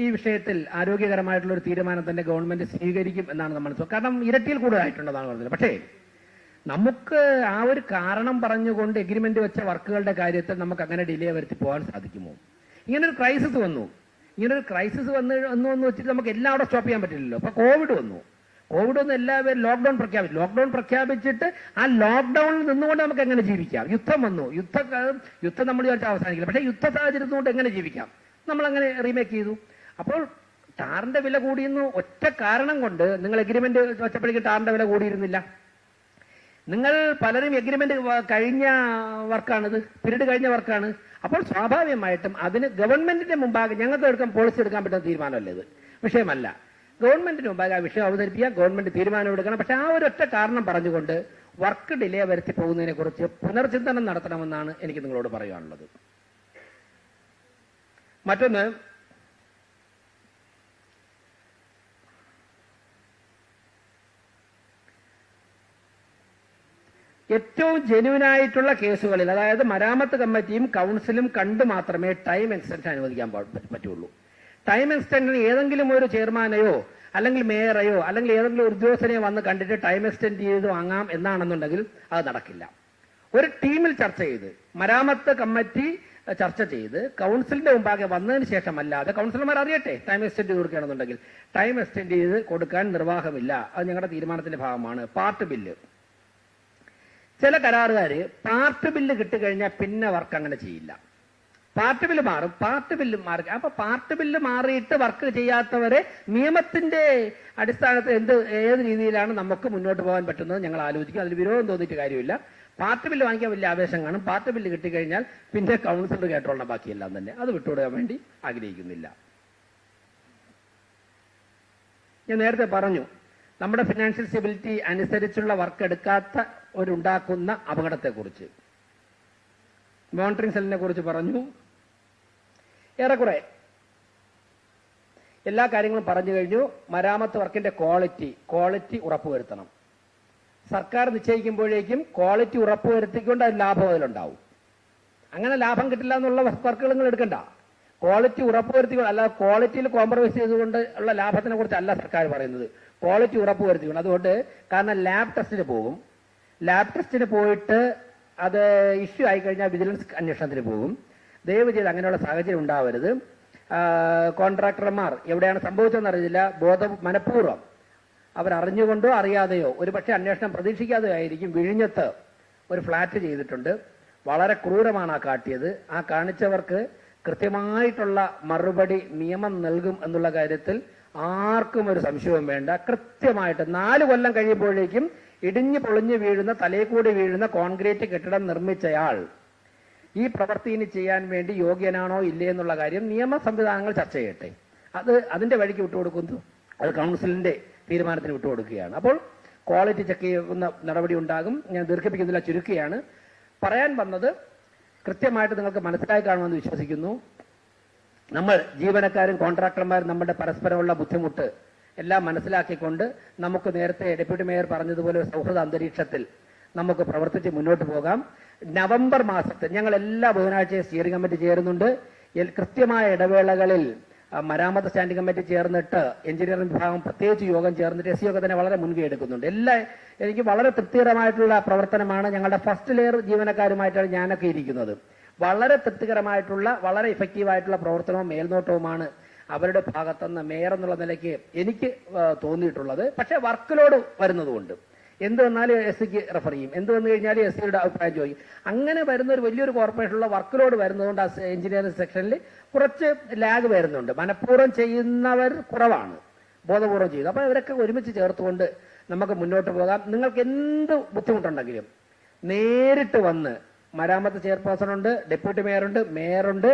ഈ വിഷയത്തിൽ ആരോഗ്യകരമായിട്ടുള്ള ഒരു തീരുമാനം തന്നെ ഗവൺമെന്റ് സ്വീകരിക്കും എന്നാണ് നമ്മൾ, കാരണം ഇരട്ടിയിൽ കൂടുതലായിട്ടുണ്ടെന്നാണ് പറഞ്ഞത്. പക്ഷേ നമുക്ക് ആ ഒരു കാരണം പറഞ്ഞുകൊണ്ട് എഗ്രിമെന്റ് വെച്ച വർക്കുകളുടെ കാര്യത്തിൽ നമുക്ക് അങ്ങനെ ഡിലേ വരുത്തി പോകാൻ സാധിക്കുമോ? ഇങ്ങനൊരു ക്രൈസിസ് വന്നു. ഇങ്ങനൊരു ക്രൈസിസ് വന്നു വെച്ചിട്ട് നമുക്ക് എല്ലാവരും സ്റ്റോപ്പ് ചെയ്യാൻ പറ്റില്ലല്ലോ. അപ്പൊ കോവിഡ് വന്നു എല്ലാവരും ലോക്ക്ഡൌൺ പ്രഖ്യാപിച്ചു. ലോക്ക്ഡൌൺ പ്രഖ്യാപിച്ചിട്ട് ആ ലോക്ക്ഡൌണിൽ നിന്നുകൊണ്ട് നമുക്ക് എങ്ങനെ ജീവിക്കാം? യുദ്ധം വന്നു. യുദ്ധം നമ്മൾ വിചാരിച്ചാൽ അവസാനിക്കില്ല. പക്ഷേ യുദ്ധ സാഹചര്യത്തിൽ കൊണ്ട് എങ്ങനെ ജീവിക്കാം? നമ്മൾ അങ്ങനെ റീമേക്ക് ചെയ്തു. അപ്പോൾ ടാറിന്റെ വില കൂടിയെന്ന് ഒറ്റ കാരണം കൊണ്ട് നിങ്ങൾ എഗ്രിമെന്റ് വെച്ചപ്പോഴേക്കും ടാറിന്റെ വില കൂടിയിരുന്നില്ല. നിങ്ങൾ പലരും എഗ്രിമെന്റ് കഴിഞ്ഞ വർക്കാണിത്, പീരീഡ് കഴിഞ്ഞ വർക്കാണ്. അപ്പോൾ സ്വാഭാവികമായിട്ടും അതിന് ഗവൺമെന്റിന്റെ മുമ്പാകെ ഞങ്ങൾക്ക് എടുക്കാൻ പോളിസി എടുക്കാൻ പറ്റുന്ന തീരുമാനമല്ല, ഇത് വിഷയമല്ല. ഗവൺമെന്റിന് മുമ്പാകെ ആ വിഷയം അവതരിപ്പിക്കുക, ഗവൺമെന്റ് തീരുമാനം എടുക്കണം. പക്ഷെ ആ ഒരൊറ്റ കാരണം പറഞ്ഞുകൊണ്ട് വർക്ക് ഡിലേ വരുത്തി പോകുന്നതിനെ കുറിച്ച് പുനർചിന്തനം നടത്തണമെന്നാണ് എനിക്ക് നിങ്ങളോട് പറയാനുള്ളത്. മറ്റൊന്ന്, ഏറ്റവും ജെന്യുവനായിട്ടുള്ള കേസുകളിൽ, അതായത് മരാമത്ത് കമ്മിറ്റിയും കൗൺസിലും കണ്ടു മാത്രമേ ടൈം എക്സ്റ്റൻഷൻ അനുവദിക്കാൻ പറ്റുള്ളൂ. ടൈം എക്സ്റ്റൻഷൻ ഏതെങ്കിലും ഒരു ചെയർമാനെയോ അല്ലെങ്കിൽ മേയറെയോ അല്ലെങ്കിൽ ഏതെങ്കിലും ഒരു ഉദ്യോഗസ്ഥനെയോ വന്ന് കണ്ടിട്ട് ടൈം എക്സ്റ്റെൻഡ് ചെയ്ത് വാങ്ങാം എന്നാണെന്നുണ്ടെങ്കിൽ അത് നടക്കില്ല. ഒരു ടീമിൽ ചർച്ച ചെയ്ത്, മരാമത്ത് കമ്മിറ്റി ചർച്ച ചെയ്ത് കൗൺസിലിന്റെ മുമ്പാകെ വന്നതിന് ശേഷമല്ലാതെ, കൗൺസിലർമാർ അറിയട്ടെ ടൈം എക്സ്റ്റെൻഡ് ചെയ്ത് കൊടുക്കുകയാണെന്നുണ്ടെങ്കിൽ ടൈം എക്സ്റ്റെൻഡ് ചെയ്ത് കൊടുക്കാൻ നിർവാഹമില്ല. അത് ഞങ്ങളുടെ തീരുമാനത്തിന്റെ ഭാഗമാണ്. പാർട്ട് ബില്ല്, ചില കരാറുകാർ പാർട്ട് ബില്ല് കിട്ടിക്കഴിഞ്ഞാൽ പിന്നെ വർക്ക് അങ്ങനെ ചെയ്യില്ല. പാർട്ട് ബില്ല് മാറും, പാർട്ട് ബില്ല് മാറി. അപ്പൊ പാർട്ട് ബില്ല് മാറിയിട്ട് വർക്ക് ചെയ്യാത്തവരെ നിയമത്തിന്റെ അടിസ്ഥാനത്തിൽ ഏത് രീതിയിലാണ് നമുക്ക് മുന്നോട്ട് പോകാൻ പറ്റുന്നത് ഞങ്ങൾ ആലോചിക്കും. അതിൽ വിരോധം തോന്നിയിട്ട് കാര്യമില്ല. പാർട്ട് ബില്ല് വാങ്ങിക്കാൻ വലിയ ആവേശം കാണും. പാർട്ട് ബില്ല് കിട്ടിക്കഴിഞ്ഞാൽ പിന്നെ കൗൺസിലർ കേട്ടോളണം ബാക്കിയെല്ലാം തന്നെ. അത് വിട്ടുകൊടുക്കാൻ വേണ്ടി ആഗ്രഹിക്കുന്നില്ല. ഞാൻ നേരത്തെ പറഞ്ഞു, നമ്മുടെ ഫിനാൻഷ്യൽ സ്റ്റെബിലിറ്റി അനുസരിച്ചുള്ള വർക്ക് എടുക്കാത്ത ഒരുണ്ടാക്കുന്ന അപകടത്തെക്കുറിച്ച്, മോണിറ്ററിംഗ് സെല്ലിനെ കുറിച്ച് പറഞ്ഞു. ഏറെക്കുറെ എല്ലാ കാര്യങ്ങളും പറഞ്ഞു കഴിഞ്ഞു. മരാമത്ത് വർക്കിന്റെ ക്വാളിറ്റി ഉറപ്പുവരുത്തണം. സർക്കാർ നിശ്ചയിക്കുമ്പോഴേക്കും ക്വാളിറ്റി ഉറപ്പുവരുത്തിക്കൊണ്ട് അത് ലാഭം അതിലുണ്ടാവും. അങ്ങനെ ലാഭം കിട്ടില്ല എന്നുള്ള വർക്കുകൾ നിങ്ങൾ എടുക്കണ്ട. ക്വാളിറ്റി ഉറപ്പുവരുത്തിക്കൊണ്ട്, അല്ലാതെ ക്വാളിറ്റിയിൽ കോംപ്രമൈസ് ചെയ്തുകൊണ്ട് ഉള്ള ലാഭത്തിനെ കുറിച്ചല്ല സർക്കാർ പറയുന്നത്. ക്വാളിറ്റി ഉറപ്പുവരുത്തിക്കൊണ്ട്. അതുകൊണ്ട് കാരണം ലാബ് ടെസ്റ്റിന് പോകും. ലാബ് ടെസ്റ്റിന് പോയിട്ട് അത് ഇഷ്യൂ ആയി കഴിഞ്ഞാൽ വിജിലൻസ് അന്വേഷണത്തിന് പോകും. ദയവ് ചെയ്ത് അങ്ങനെയുള്ള സാഹചര്യം ഉണ്ടാവരുത്. കോൺട്രാക്ടർമാർ എവിടെയാണ് സംഭവിച്ചതെന്ന് അറിയില്ല, മനഃപൂർവ്വം അവരറിഞ്ഞുകൊണ്ടോ അറിയാതെയോ ഒരുപക്ഷെ അന്വേഷണം പ്രതീക്ഷിക്കാതെ ആയിരിക്കും വിഴിഞ്ഞത്ത് ഒരു ഫ്ലാറ്റ് ചെയ്തിട്ടുണ്ട്. വളരെ ക്രൂരമാണ് ആ കാട്ടിയത്. ആ കാണിച്ചവർക്ക് കൃത്യമായിട്ടുള്ള മറുപടി നിയമം നൽകും എന്നുള്ള കാര്യത്തിൽ ആർക്കും ഒരു സംശയവും വേണ്ട. കൃത്യമായിട്ട് 4 കൊല്ലം കഴിയുമ്പോഴേക്കും ഇടിഞ്ഞു പൊളിഞ്ഞു വീഴുന്ന, തലയെക്കൂടി വീഴുന്ന കോൺക്രീറ്റ് കെട്ടിടം നിർമ്മിച്ചയാൾ ഈ പ്രവൃത്തി ഇനി ചെയ്യാൻ വേണ്ടി യോഗ്യനാണോ ഇല്ലേ എന്നുള്ള കാര്യം നിയമ സംവിധാനങ്ങൾ ചർച്ച ചെയ്യട്ടെ. അതിന്റെ വഴിക്ക് വിട്ടുകൊടുക്കുന്നു. അത് കൗൺസിലിന്റെ തീരുമാനത്തിന് വിട്ടുകൊടുക്കുകയാണ്. അപ്പോൾ ക്വാളിറ്റി ചെക്ക് ചെയ്യുന്ന നടപടി ഉണ്ടാകും. ഞാൻ ദീർഘിപ്പിക്കുന്നില്ല, ചുരുക്കുകയാണ്. പറയാൻ വന്നത് കൃത്യമായിട്ട് നിങ്ങൾക്ക് മനസ്സിലായി കാണുമെന്ന് വിശ്വസിക്കുന്നു. നമ്മൾ ജീവനക്കാരും കോൺട്രാക്ടർമാരും നമ്മുടെ പരസ്പരമുള്ള ബുദ്ധിമുട്ട് എല്ലാം മനസ്സിലാക്കിക്കൊണ്ട് നമുക്ക് നേരത്തെ ഡെപ്യൂട്ടി മേയർ പറഞ്ഞതുപോലെ സൗഹൃദ അന്തരീക്ഷത്തിൽ നമുക്ക് പ്രവർത്തിച്ച് മുന്നോട്ട് പോകാം. നവംബർ മാസത്തിൽ ഞങ്ങൾ എല്ലാ ബുധനാഴ്ചയും സ്റ്റിയറിംഗ് കമ്മിറ്റി ചേരുന്നുണ്ട്. കൃത്യമായ ഇടവേളകളിൽ മരാമത്ത് സ്റ്റാൻഡിംഗ് കമ്മിറ്റി ചേർന്നിട്ട് എഞ്ചിനീയറിംഗ് വിഭാഗം പ്രത്യേകിച്ച് യോഗം ചേർന്നിട്ട് SC ഒക്കെ തന്നെ വളരെ മുൻകൈ എടുക്കുന്നുണ്ട്. എനിക്ക് വളരെ തൃപ്തികരമായിട്ടുള്ള പ്രവർത്തനമാണ്. ഞങ്ങളുടെ ഫസ്റ്റ് ലെയർ ജീവനക്കാരുമായിട്ടാണ് ഞാനൊക്കെ ഇരിക്കുന്നത്. വളരെ തൃപ്തികരമായിട്ടുള്ള, വളരെ ഇഫക്റ്റീവായിട്ടുള്ള പ്രവർത്തനവും മേൽനോട്ടവുമാണ് അവരുടെ ഭാഗത്തുനിന്ന് മേയർ എന്നുള്ള നിലയ്ക്ക് എനിക്ക് തോന്നിയിട്ടുള്ളത്. പക്ഷേ വർക്ക് ലോഡ് വരുന്നതുകൊണ്ട് എന്ത് വന്നാലും SCക്ക് റെഫർ ചെയ്യും, എന്ത് വന്നു കഴിഞ്ഞാലും SCയുടെ അഭിപ്രായം ചോദിക്കും. അങ്ങനെ വരുന്ന ഒരു വലിയൊരു കോർപ്പറേഷനുള്ള വർക്ക് ലോഡ് വരുന്നതുകൊണ്ട് എഞ്ചിനീയറിംഗ് സെക്ഷനിൽ കുറച്ച് ലാഗ് വരുന്നുണ്ട്. മനഃപൂർവ്വം ചെയ്യുന്നവർ കുറവാണ്, ബോധപൂർവ്വം ചെയ്തു. അപ്പോൾ ഇവരൊക്കെ ഒരുമിച്ച് ചേർത്തുകൊണ്ട് നമുക്ക് മുന്നോട്ട് പോകാം. നിങ്ങൾക്ക് എന്ത് ബുദ്ധിമുട്ടുണ്ടെങ്കിലും നേരിട്ട് വന്ന്, മരാമത്ത് ചെയർപേഴ്സൺ ഉണ്ട്, ഡെപ്യൂട്ടി മേയറുണ്ട്, മേയറുണ്ട്,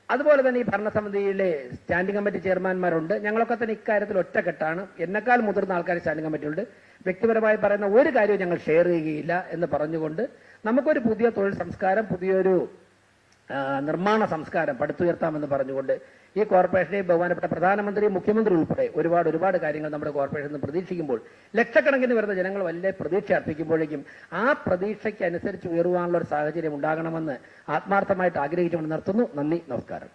അതുപോലെ തന്നെ ഈ ഭരണസമിതിയിലെ സ്റ്റാൻഡിംഗ് കമ്മിറ്റി ചെയർമാൻമാരുണ്ട്. ഞങ്ങളൊക്കെ തന്നെ ഇക്കാര്യത്തിൽ ഒറ്റക്കെട്ടാണ്. എന്നെക്കാൾ മുതിർന്ന ആൾക്കാർ സ്റ്റാൻഡിംഗ് കമ്മിറ്റിയുണ്ട്. വ്യക്തിപരമായി പറയുന്ന ഒരു കാര്യവും ഞങ്ങൾ ഷെയർ ചെയ്യുകയില്ല എന്ന് പറഞ്ഞുകൊണ്ട് നമുക്കൊരു പുതിയ തൊഴിൽ സംസ്കാരം, പുതിയൊരു നിർമ്മാണ സംസ്കാരം പടുത്തുയർത്താമെന്ന് പറഞ്ഞുകൊണ്ട് ഈ കോർപ്പറേഷനെ ബഹുമാനപ്പെട്ട പ്രധാനമന്ത്രി, മുഖ്യമന്ത്രി ഉൾപ്പെടെ ഒരുപാട് കാര്യങ്ങൾ നമ്മുടെ കോർപ്പറേഷനിൽ പ്രതീക്ഷിക്കുമ്പോൾ, ലക്ഷക്കണക്കിന് വരുന്ന ജനങ്ങൾ വലിയ പ്രതീക്ഷ അർപ്പിക്കുമ്പോഴേക്കും ആ പ്രതീക്ഷയ്ക്ക് അനുസരിച്ച് ഉയരുവാനുള്ള ഒരു സാഹചര്യം ഉണ്ടാകണമെന്ന് ആത്മാർത്ഥമായിട്ട് ആഗ്രഹിച്ചുകൊണ്ട് നിർത്തുന്നു. നന്ദി, നമസ്കാരം.